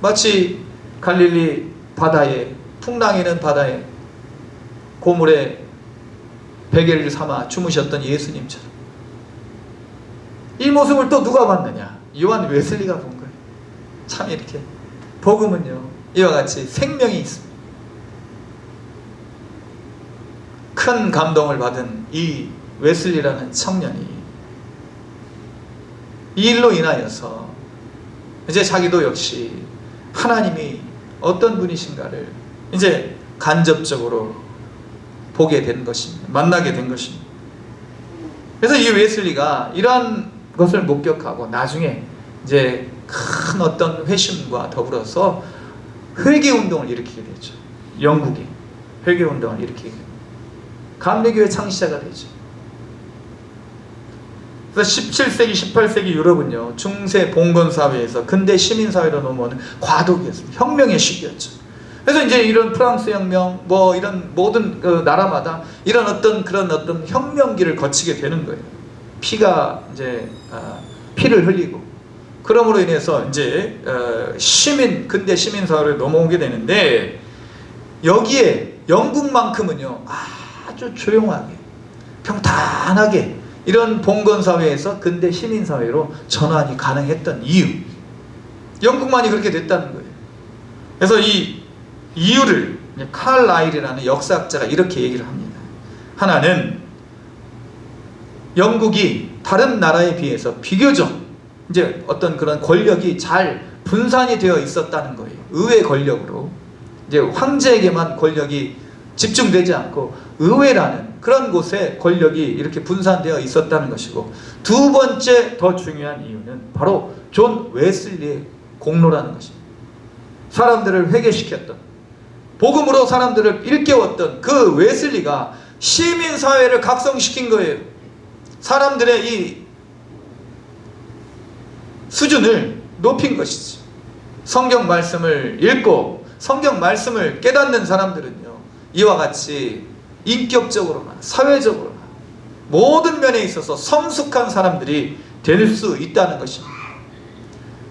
마치 갈릴리 바다에, 풍랑이는 바다에 고물에 베개를 삼아 주무셨던 예수님처럼. 이 모습을 또 누가 봤느냐? 요한 웨슬리가 본 거예요. 참 이렇게 복음은요, 이와 같이 생명이 있습니다. 큰 감동을 받은 이 웨슬리라는 청년이 이 일로 인하여서 이제 자기도 역시 하나님이 어떤 분이신가를 이제 간접적으로 보게 된 것입니다. 만나게 된 것입니다. 그래서 이 웨슬리가 이러한 것을 목격하고 나중에 이제 큰 어떤 회심과 더불어서 회개운동을 일으키게 되죠. 영국에 회개운동을 일으키게 됩니다. 감리교회 창시자가 되죠. 그래서 17세기, 18세기 유럽은요, 중세 봉건사회에서 근대 시민사회로 넘어오는 과도기였습니다. 혁명의 시기였죠. 그래서 이제 이런 프랑스 혁명, 뭐 이런 모든 그 나라마다 이런 어떤 그런 어떤 혁명기를 거치게 되는 거예요. 피가 이제 피를 흘리고 그러므로 인해서 이제 근대 시민 사회로 넘어오게 되는데, 여기에 영국만큼은요 아주 조용하게 평탄하게 이런 봉건 사회에서 근대 시민 사회로 전환이 가능했던 이유, 영국만이 그렇게 됐다는 거예요. 그래서 이 이유를 칼라일이라는 역사학자가 이렇게 얘기를 합니다. 하나는 영국이 다른 나라에 비해서 비교적 이제 어떤 그런 권력이 잘 분산이 되어 있었다는 거예요. 의회 권력으로 이제 황제에게만 권력이 집중되지 않고 의회라는 그런 곳에 권력이 이렇게 분산되어 있었다는 것이고, 두 번째 더 중요한 이유는 바로 존 웨슬리의 공로라는 것입니다. 사람들을 회개시켰던, 복음으로 사람들을 일깨웠던 그 웨슬리가 시민사회를 각성시킨 거예요. 사람들의 이 수준을 높인 것이지. 성경 말씀을 읽고 성경 말씀을 깨닫는 사람들은요, 이와 같이 인격적으로나 사회적으로나 모든 면에 있어서 성숙한 사람들이 될 수 있다는 것입니다.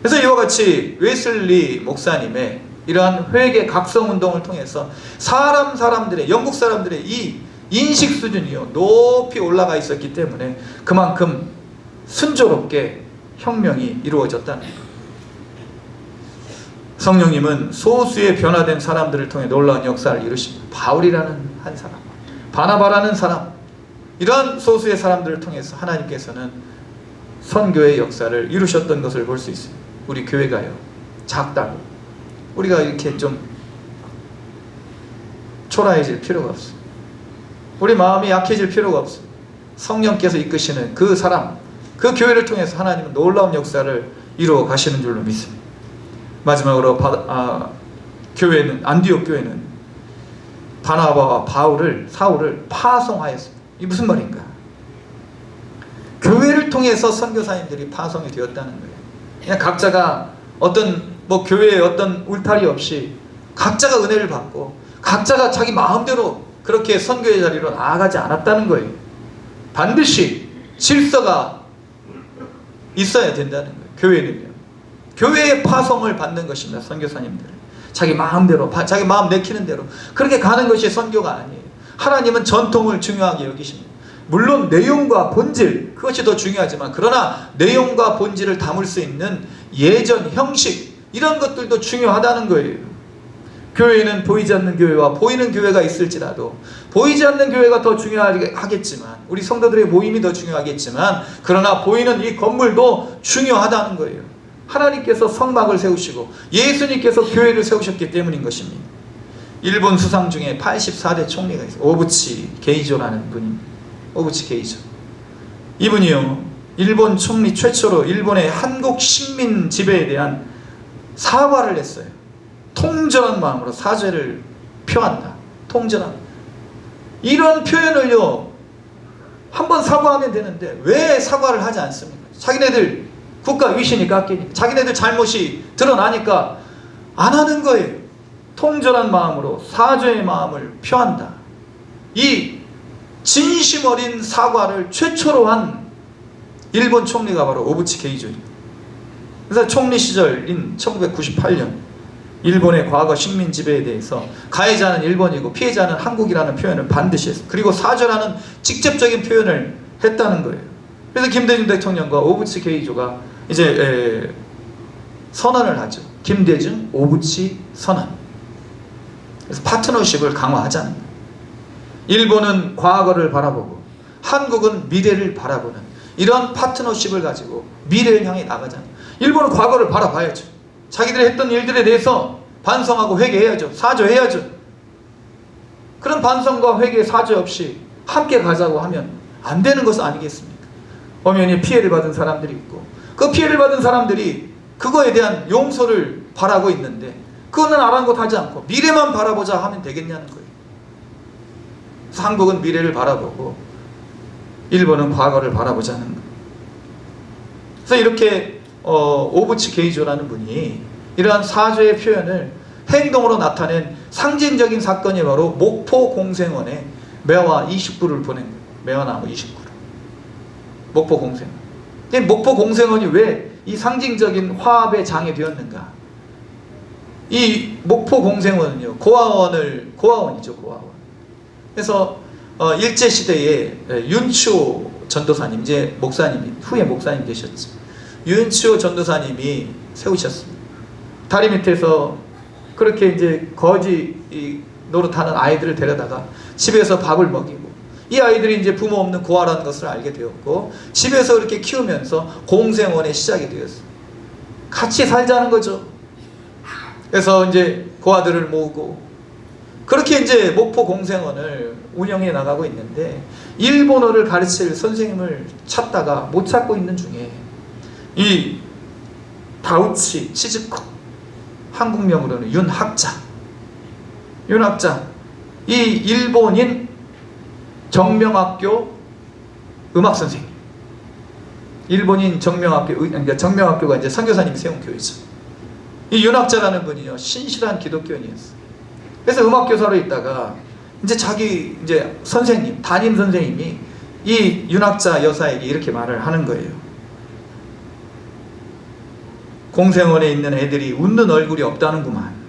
그래서 이와 같이 웨슬리 목사님의 이러한 회개 각성 운동을 통해서 사람들의, 영국 사람들의 이 인식 수준이요 높이 올라가 있었기 때문에 그만큼 순조롭게 혁명이 이루어졌다는 거예요. 성령님은 소수의 변화된 사람들을 통해 놀라운 역사를 이루십니다. 바울이라는 한 사람, 바나바라는 사람, 이런 소수의 사람들을 통해서 하나님께서는 선교의 역사를 이루셨던 것을 볼 수 있습니다. 우리 교회가요 작다고 우리가 이렇게 좀 초라해질 필요가 없습니다. 우리 마음이 약해질 필요가 없습니다. 성령께서 이끄시는 그 사람, 그 교회를 통해서 하나님은 놀라운 역사를 이루어 가시는 줄로 믿습니다. 마지막으로 교회는, 안디옥 교회는 바나바와 사울을 파송하였습니다. 이게 무슨 말인가? 교회를 통해서 선교사님들이 파송이 되었다는 거예요. 그냥 각자가 어떤 교회에 어떤 울타리 없이 각자가 은혜를 받고 각자가 자기 마음대로 그렇게 선교의 자리로 나아가지 않았다는 거예요. 반드시 질서가 있어야 된다는 거예요. 교회는요. 교회의 파송을 받는 것입니다. 선교사님들은 자기 마음대로, 자기 마음 내키는 대로 그렇게 가는 것이 선교가 아니에요. 하나님은 전통을 중요하게 여기십니다. 물론 내용과 본질, 그것이 더 중요하지만, 그러나 내용과 본질을 담을 수 있는 예전, 형식, 이런 것들도 중요하다는 거예요. 교회는 보이지 않는 교회와 보이는 교회가 있을지라도 보이지 않는 교회가 더 중요하겠지만, 우리 성도들의 모임이 더 중요하겠지만, 그러나 보이는 이 건물도 중요하다는 거예요. 하나님께서 성막을 세우시고 예수님께서 교회를 세우셨기 때문인 것입니다. 일본 수상 중에 84대 총리가 있어요. 오부치 게이조라는 분입니다. 오부치 게이조. 이분이요, 일본 총리 최초로 일본의 한국 식민 지배에 대한 사과를 했어요. 통절한 마음으로 사죄를 표한다. 통절한. 이런 표현을요, 한번 사과하면 되는데 왜 사과를 하지 않습니까? 자기네들 국가 위신이 깎이니까, 자기네들 잘못이 드러나니까 안 하는 거예요. 통절한 마음으로 사죄의 마음을 표한다. 이 진심 어린 사과를 최초로 한 일본 총리가 바로 오부치 게이조입니다. 그래서 총리 시절인 1998년 일본의 과거 식민 지배에 대해서 가해자는 일본이고 피해자는 한국이라는 표현을 반드시 했어요. 그리고 사죄라는 직접적인 표현을 했다는 거예요. 그래서 김대중 대통령과 오부치 게이조가 이제 선언을 하죠. 김대중 오부치 선언. 그래서 파트너십을 강화하자는 거예요. 일본은 과거를 바라보고 한국은 미래를 바라보는 이런 파트너십을 가지고 미래를 향해 나가자는 거예요. 일본은 과거를 바라봐야죠. 자기들이 했던 일들에 대해서 반성하고 회개해야죠. 사죄해야죠. 그런 반성과 회개, 사죄 없이 함께 가자고 하면 안 되는 것은 아니겠습니까? 엄연히 피해를 받은 사람들이 있고, 그 피해를 받은 사람들이 그거에 대한 용서를 바라고 있는데, 그거는 아랑곳하지 않고 미래만 바라보자 하면 되겠냐는 거예요. 그래서 한국은 미래를 바라보고 일본은 과거를 바라보자는 거예요. 그래서 이렇게 오부치 게이조라는 분이 이러한 사죄의 표현을 행동으로 나타낸 상징적인 사건이 바로 목포 공생원에 매화 29를 보낸 거예요. 매화나무 29를. 목포 공생원. 목포 공생원이 왜 이 상징적인 화합의 장이 되었는가? 이 목포 공생원은요, 고아원이죠, 고아원. 그래서 일제 시대에 윤치호 전도사님, 이제 목사님이 후에 목사님 되셨죠. 윤치호 전도사님이 세우셨습니다. 다리 밑에서 그렇게 이제 거지 노릇하는 아이들을 데려다가 집에서 밥을 먹이고, 이 아이들이 이제 부모 없는 고아라는 것을 알게 되었고, 집에서 이렇게 키우면서 공생원의 시작이 되었어요. 같이 살자는 거죠. 그래서 이제 고아들을 모으고, 그렇게 이제 목포 공생원을 운영해 나가고 있는데, 일본어를 가르칠 선생님을 찾다가 못 찾고 있는 중에 이 다우치 치즈코, 한국명으로는 윤학자, 이 일본인 정명학교 음악 선생님, 일본인 그러니까 정명학교가 이제 선교사님이 세운 교회죠. 이 윤학자라는 분이요, 신실한 기독교인이었어요. 그래서 음악교사로 있다가 이제 자기 이제 선생님, 담임 선생님이 이 윤학자 여사에게 이렇게 말을 하는 거예요. 공생원에 있는 애들이 웃는 얼굴이 없다는구만.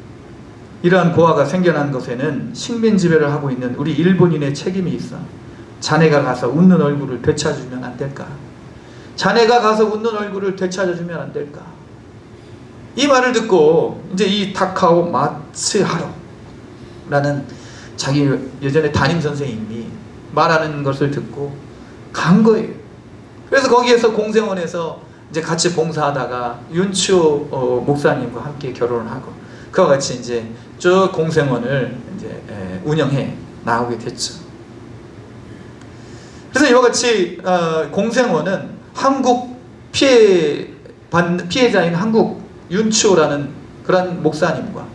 이러한 고아가 생겨난 것에는 식민지배를 하고 있는 우리 일본인의 책임이 있어. 자네가 가서 웃는 얼굴을 되찾아주면 안 될까? 자네가 가서 웃는 얼굴을 되찾아주면 안 될까? 이 말을 듣고 이제 이 타카오 마츠하루라는 자기 예전에 담임 선생님이 말하는 것을 듣고 간 거예요. 그래서 거기에서 공생원에서 이제 같이 봉사하다가 윤치호 목사님과 함께 결혼을 하고, 그와 같이 이제 쭉 공생원을 이제 운영해 나오게 됐죠. 그래서 이와 같이 공생원은 한국 피해자인 한국 윤치호라는 그런 목사님과,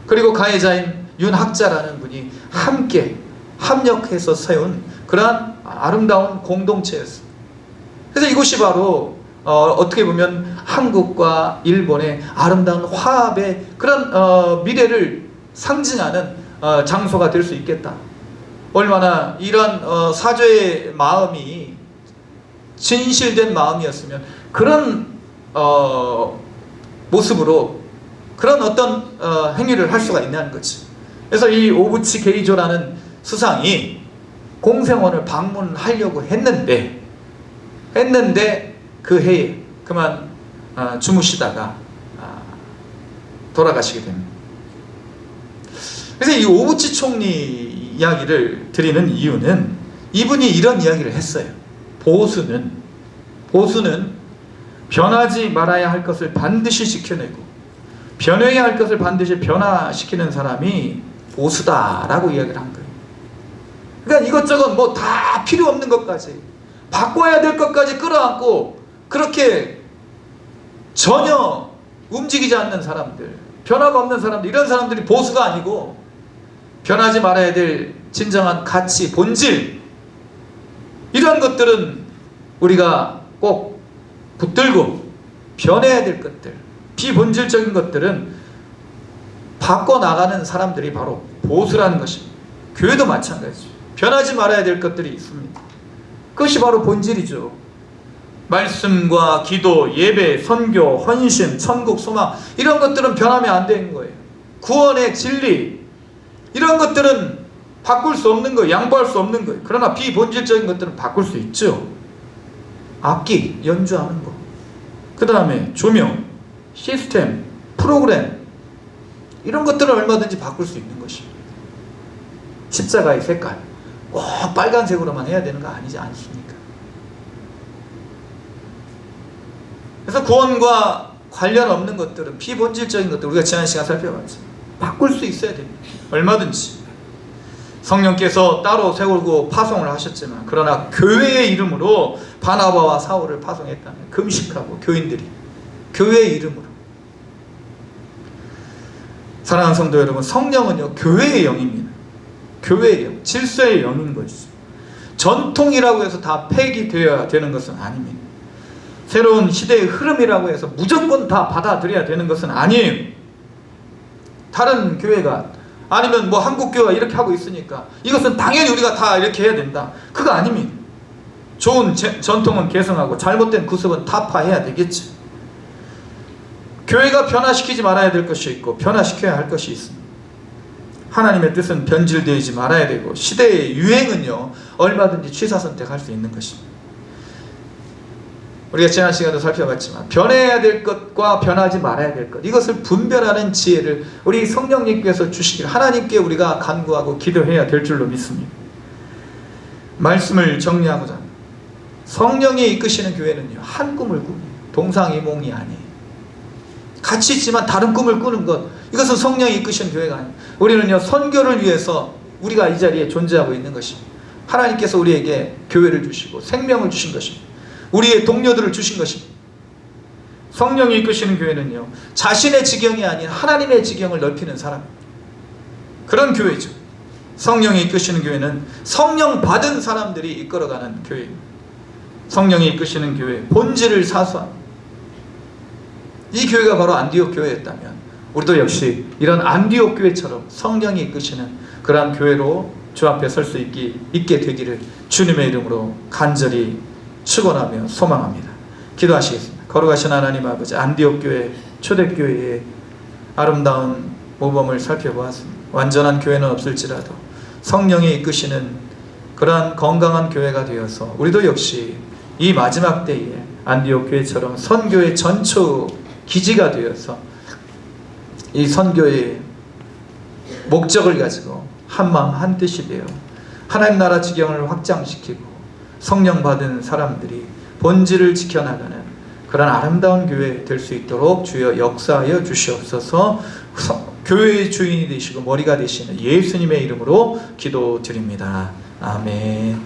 그리고 가해자인 윤학자라는 분이 함께 합력해서 세운 그러한 아름다운 공동체였습니다. 그래서 이곳이 바로 어떻게 보면 한국과 일본의 아름다운 화합의 그런 미래를 상징하는 장소가 될 수 있겠다. 얼마나 이런 사죄의 마음이 진실된 마음이었으면 그런 모습으로 그런 어떤 행위를 할 수가 있냐는 거지. 그래서 이 오부치 게이조라는 수상이 공생원을 방문하려고 했는데 그 해에 그만 주무시다가 돌아가시게 됩니다. 그래서 이 오부치 총리 이야기를 드리는 이유는 이분이 이런 이야기를 했어요. 보수는 변하지 말아야 할 것을 반드시 지켜내고 변해야 할 것을 반드시 변화시키는 사람이 보수다라고 이야기를 한 거예요. 그러니까 이것저것 뭐 다 필요 없는 것까지, 바꿔야 될 것까지 끌어안고 그렇게 전혀 움직이지 않는 사람들, 변화가 없는 사람들, 이런 사람들이 보수가 아니고, 변하지 말아야 될 진정한 가치, 본질, 이런 것들은 우리가 꼭 붙들고 변해야 될 것들, 비본질적인 것들은 바꿔나가는 사람들이 바로 보수라는 것입니다. 교회도 마찬가지죠. 변하지 말아야 될 것들이 있습니다. 그것이 바로 본질이죠. 말씀과 기도, 예배, 선교, 헌신, 천국, 소망, 이런 것들은 변하면 안 되는 거예요. 구원의 진리, 이런 것들은 바꿀 수 없는 거예요. 양보할 수 없는 거예요. 그러나 비본질적인 것들은 바꿀 수 있죠. 악기 연주하는 거, 그 다음에 조명, 시스템, 프로그램, 이런 것들은 얼마든지 바꿀 수 있는 것입니다. 십자가의 색깔 꼭 빨간색으로만 해야 되는 거 아니지 않습니까? 그래서 구원과 관련 없는 것들은, 비본질적인 것들, 우리가 지난 시간 살펴봤죠. 바꿀 수 있어야 됩니다. 얼마든지. 성령께서 따로 세우고 파송을 하셨지만, 그러나 교회의 이름으로 바나바와 사울을 파송했다면, 금식하고 교인들이 교회의 이름으로. 사랑하는 성도 여러분, 성령은요 교회의 영입니다. 교회의 영, 질서의 영인 것이죠. 전통이라고 해서 다 폐기되어야 되는 것은 아닙니다. 새로운 시대의 흐름이라고 해서 무조건 다 받아들여야 되는 것은 아니에요. 다른 교회가 아니면 뭐 한국교회가 이렇게 하고 있으니까 이것은 당연히 우리가 다 이렇게 해야 된다, 그거 아닙니다. 좋은 전통은 계승하고 잘못된 구습은 타파해야 되겠죠. 교회가 변화시키지 말아야 될 것이 있고 변화시켜야 할 것이 있습니다. 하나님의 뜻은 변질되지 말아야 되고 시대의 유행은요 얼마든지 취사 선택할 수 있는 것입니다. 우리가 지난 시간에도 살펴봤지만 변해야 될 것과 변하지 말아야 될 것, 이것을 분별하는 지혜를 우리 성령님께서 주시길 하나님께 우리가 간구하고 기도해야 될 줄로 믿습니다. 말씀을 정리하고자 합니다. 성령이 이끄시는 교회는요 한 꿈을 꾸는 동상이몽이 아니에요. 같이 있지만 다른 꿈을 꾸는 것, 이것은 성령이 이끄시는 교회가 아니에요. 우리는요 선교를 위해서 우리가 이 자리에 존재하고 있는 것입니다. 하나님께서 우리에게 교회를 주시고 생명을 주신 것입니다. 우리의 동료들을 주신 것입니다. 성령이 이끄시는 교회는요 자신의 지경이 아닌 하나님의 지경을 넓히는 사람, 그런 교회죠. 성령이 이끄시는 교회는 성령 받은 사람들이 이끌어가는 교회입니다. 성령이 이끄시는 교회 본질을 사수합니다. 이 교회가 바로 안디옥 교회였다면 우리도 역시 이런 안디옥 교회처럼 성령이 이끄시는 그러한 교회로 주 앞에 설 수 있게 되기를 주님의 이름으로 간절히 축원하며 소망합니다. 기도하시겠습니다. 거룩하신 하나님 아버지, 안디옥 교회 초대교회의 아름다운 모범을 살펴보았습니다. 완전한 교회는 없을지라도 성령이 이끄시는 그러한 건강한 교회가 되어서 우리도 역시 이 마지막 때에 안디옥 교회처럼 선교의 전초 기지가 되어서 이 선교의 목적을 가지고 한마음 한뜻이 되어 하나님 나라 지경을 확장시키고 성령 받은 사람들이 본질을 지켜나가는 그런 아름다운 교회 될 수 있도록 주여 역사하여 주시옵소서. 교회의 주인이 되시고 머리가 되시는 예수님의 이름으로 기도드립니다. 아멘.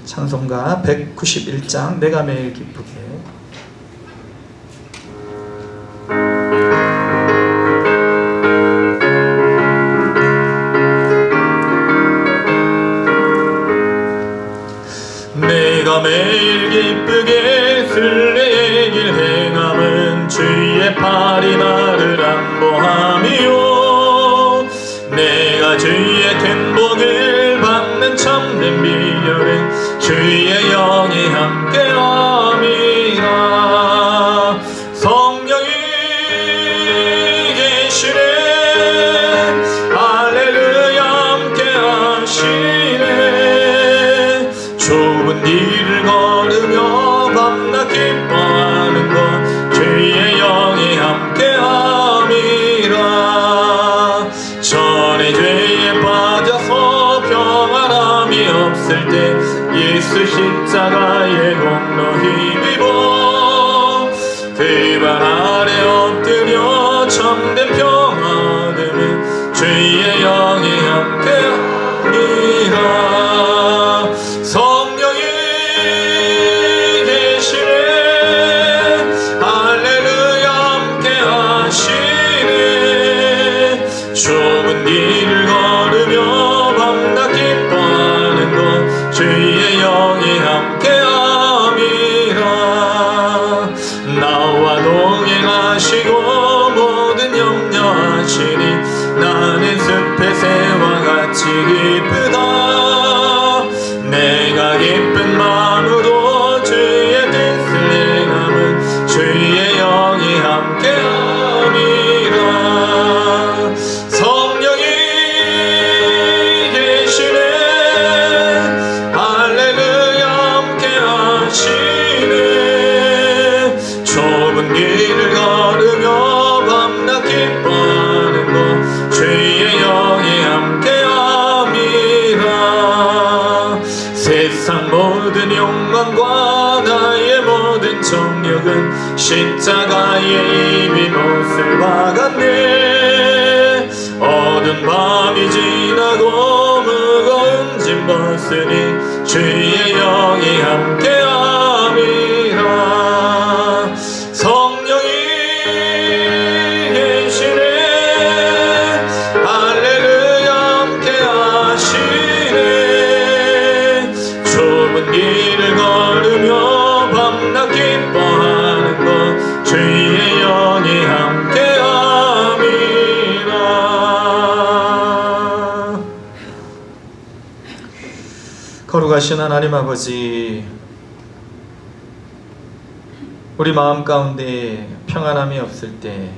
찬송가 191장 내가 매일 기쁘게. 내가 매일 기쁘게 순례의 길 행함은 주의 팔이 나를 안보함이요 내가 주의 큰 복을 받는 참된 비결은 주의 영이 함께함이라. 성령이 계시네 할렐루야 함께하시네. 좁은 길을 걸으며 밤낮 기뻐하는 것 주의 영이 함께함이라. 전에 죄에 빠져서 평안함이 없을 때 예수 십자가의 공로 힘입어 그 발 아래 엎드려 참된 평화 얻으면 주의 영이 함께함이라. 성령이 계시네 할렐루야 함께하시네. 좁은 길을 걸으며 밤낮 기뻐하는 것 주의 영이 함께함이라. 나와 동행하시고 모든 염려하시니 나는 숲의 새와 같이 기쁘다. 내가 기쁜 마음으로 주의 뜻을 행함은 주의 영이 함께함이라. 성령이 계시네 할렐루야 함께하시네. 좁은 길을 걸으며 밤낮 기뻐하는 것 주의 영이 함께함이라. 세상 모든 욕망과 나의 모든 정욕은 십자가에 이미 못을 박았네. 어두운 밤이 지나고 무거운 짐 벗으니 주의 영이 함께함이라. 성령이 계시네 할렐루야 함께하시네. 좁은 길을 걸으며 밤낮 기뻐하는 것 주의 영이 함께함이라. 거룩하신 하나님 아버지, 우리 마음 가운데 평안함이 없을 때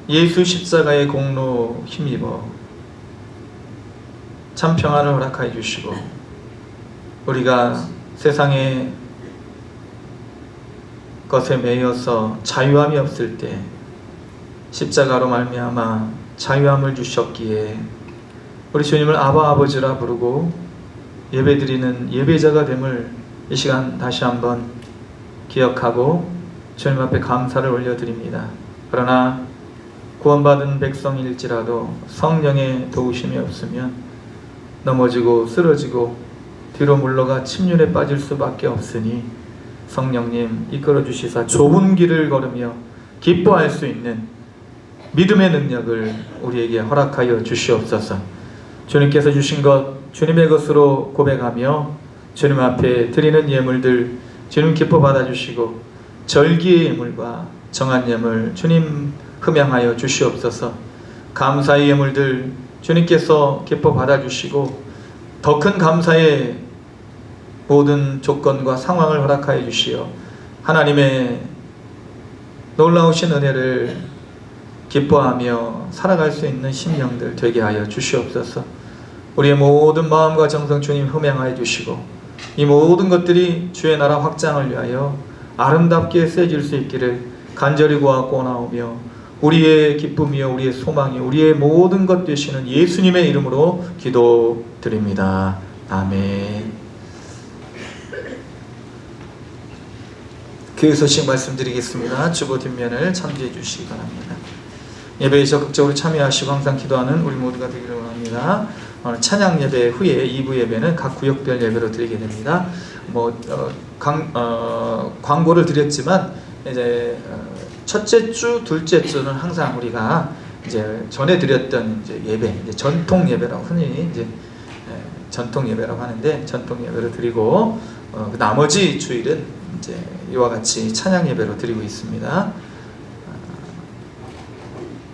예수 십자가의 공로 힘입어 참 평안을 허락하여 주시고, 우리가 세상의 것에 매여서 자유함이 없을 때 십자가로 말미암아 자유함을 주셨기에 우리 주님을 아바 아버지라 부르고 예배드리는 예배자가 됨을 이 시간 다시 한번 기억하고 주님 앞에 감사를 올려드립니다. 그러나 구원받은 백성일지라도 성령의 도우심이 없으면 넘어지고 쓰러지고 뒤로 물러가 침륜에 빠질 수밖에 없으니 성령님 이끌어 주시사 좁은 길을 걸으며 기뻐할 수 있는 믿음의 능력을 우리에게 허락하여 주시옵소서. 주님께서 주신 것 주님의 것으로 고백하며 주님 앞에 드리는 예물들 주님 기뻐 받아주시고, 절기의 예물과 정한 예물 주님 흠양하여 주시옵소서. 감사의 예물들 주님께서 기뻐 받아주시고 더 큰 감사의 모든 조건과 상황을 허락하여 주시어 하나님의 놀라우신 은혜를 기뻐하며 살아갈 수 있는 심령들 되게 하여 주시옵소서. 우리의 모든 마음과 정성 주님 흠양하여 주시고 이 모든 것들이 주의 나라 확장을 위하여 아름답게 쓰여질 수 있기를 간절히 구하오며, 우리의 기쁨이요 우리의 소망이요 우리의 모든 것 되시는 예수님의 이름으로 기도드립니다. 아멘. 교회 소식 말씀드리겠습니다. 주보 뒷면을 참조해 주시기 바랍니다. 예배에 적극적으로 참여하시고 항상 기도하는 우리 모두가 되기를 원합니다. 오늘 찬양 예배 후에 2부 예배는 각 구역별 예배로 드리게 됩니다. 광고를 드렸지만 이제 첫째 주, 둘째 주는 항상 우리가 이제 전에 드렸던 이제 예배, 이제 전통 예배라고 흔히 이제 전통 예배라고 하는데 전통 예배를 드리고 나머지 주일은 이제 이와 같이 찬양 예배로 드리고 있습니다.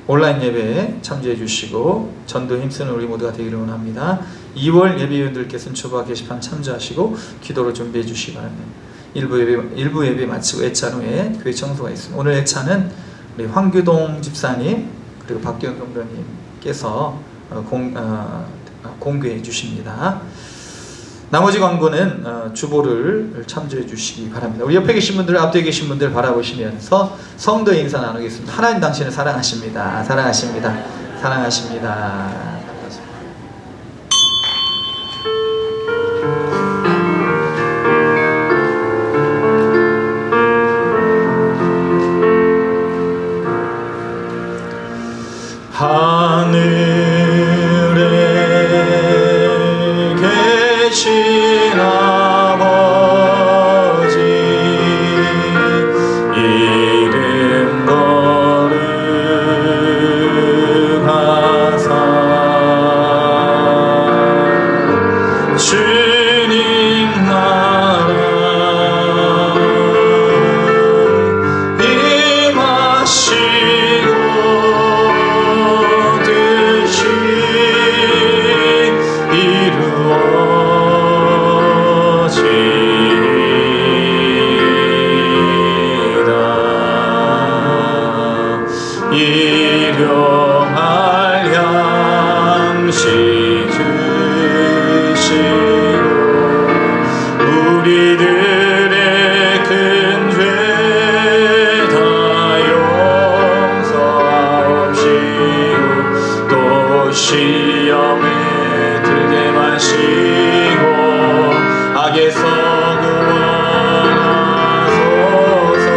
온라인 예배에 참조해 주시고 전도 힘쓰는 우리 모두가 되기를 원합니다. 2월 예배위원들께서는 주보 게시판 참조하시고 기도로 준비해 주시기 바랍니다. 일부 예배 마치고 애찬 후에 교회 청소가 있습니다. 오늘 애찬은 우리 황규동 집사님 그리고 박기현 동료님께서 공개해 주십니다. 나머지 광고는 주보를 참조해 주시기 바랍니다. 우리 옆에 계신 분들, 앞뒤에 계신 분들 바라보시면서 성도의 인사 나누겠습니다. 하나님 당신을 사랑하십니다. 사랑하십니다. 사랑하십니다. 하늘에 계신 아버지 이름 거룩하사 주님 나라 임하시고 일용할 양식 주시고 우리들의 큰 죄 다 용서하옵시고 또 시험에 들게 마시고 악에서 구원하소서.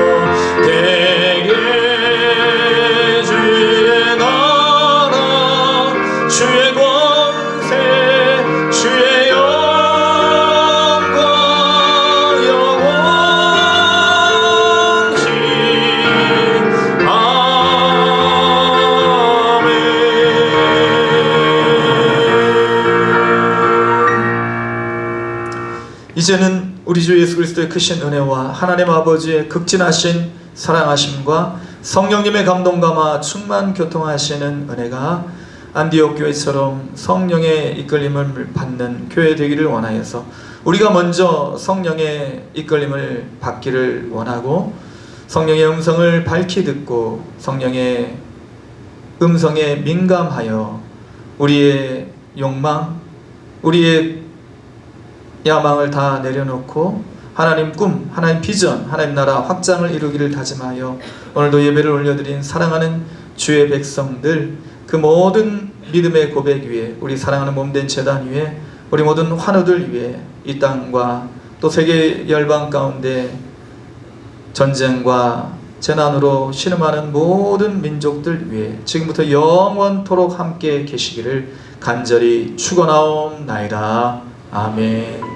대개 주의 권세 주의 영광 영원히 아멘. 이제는 우리 주 예수 그리스도의 크신 은혜와 하나님 아버지의 극진하신 사랑하심과 성령님의 감동감화 충만 교통하시는 은혜가 안디옥 교회처럼 성령의 이끌림을 받는 교회 되기를 원하여서 우리가 먼저 성령의 이끌림을 받기를 원하고 성령의 음성을 밝히 듣고 성령의 음성에 민감하여 우리의 욕망, 우리의 야망을 다 내려놓고 하나님 꿈, 하나님 비전, 하나님 나라 확장을 이루기를 다짐하여 오늘도 예배를 올려드린 사랑하는 주의 백성들, 그 모든 믿음의 고백 위에, 우리 사랑하는 몸된 제단 위에, 우리 모든 환우들 위에, 이 땅과 또 세계 열방 가운데 전쟁과 재난으로 신음하는 모든 민족들 위해 지금부터 영원토록 함께 계시기를 간절히 축원하옵나이다. 아멘.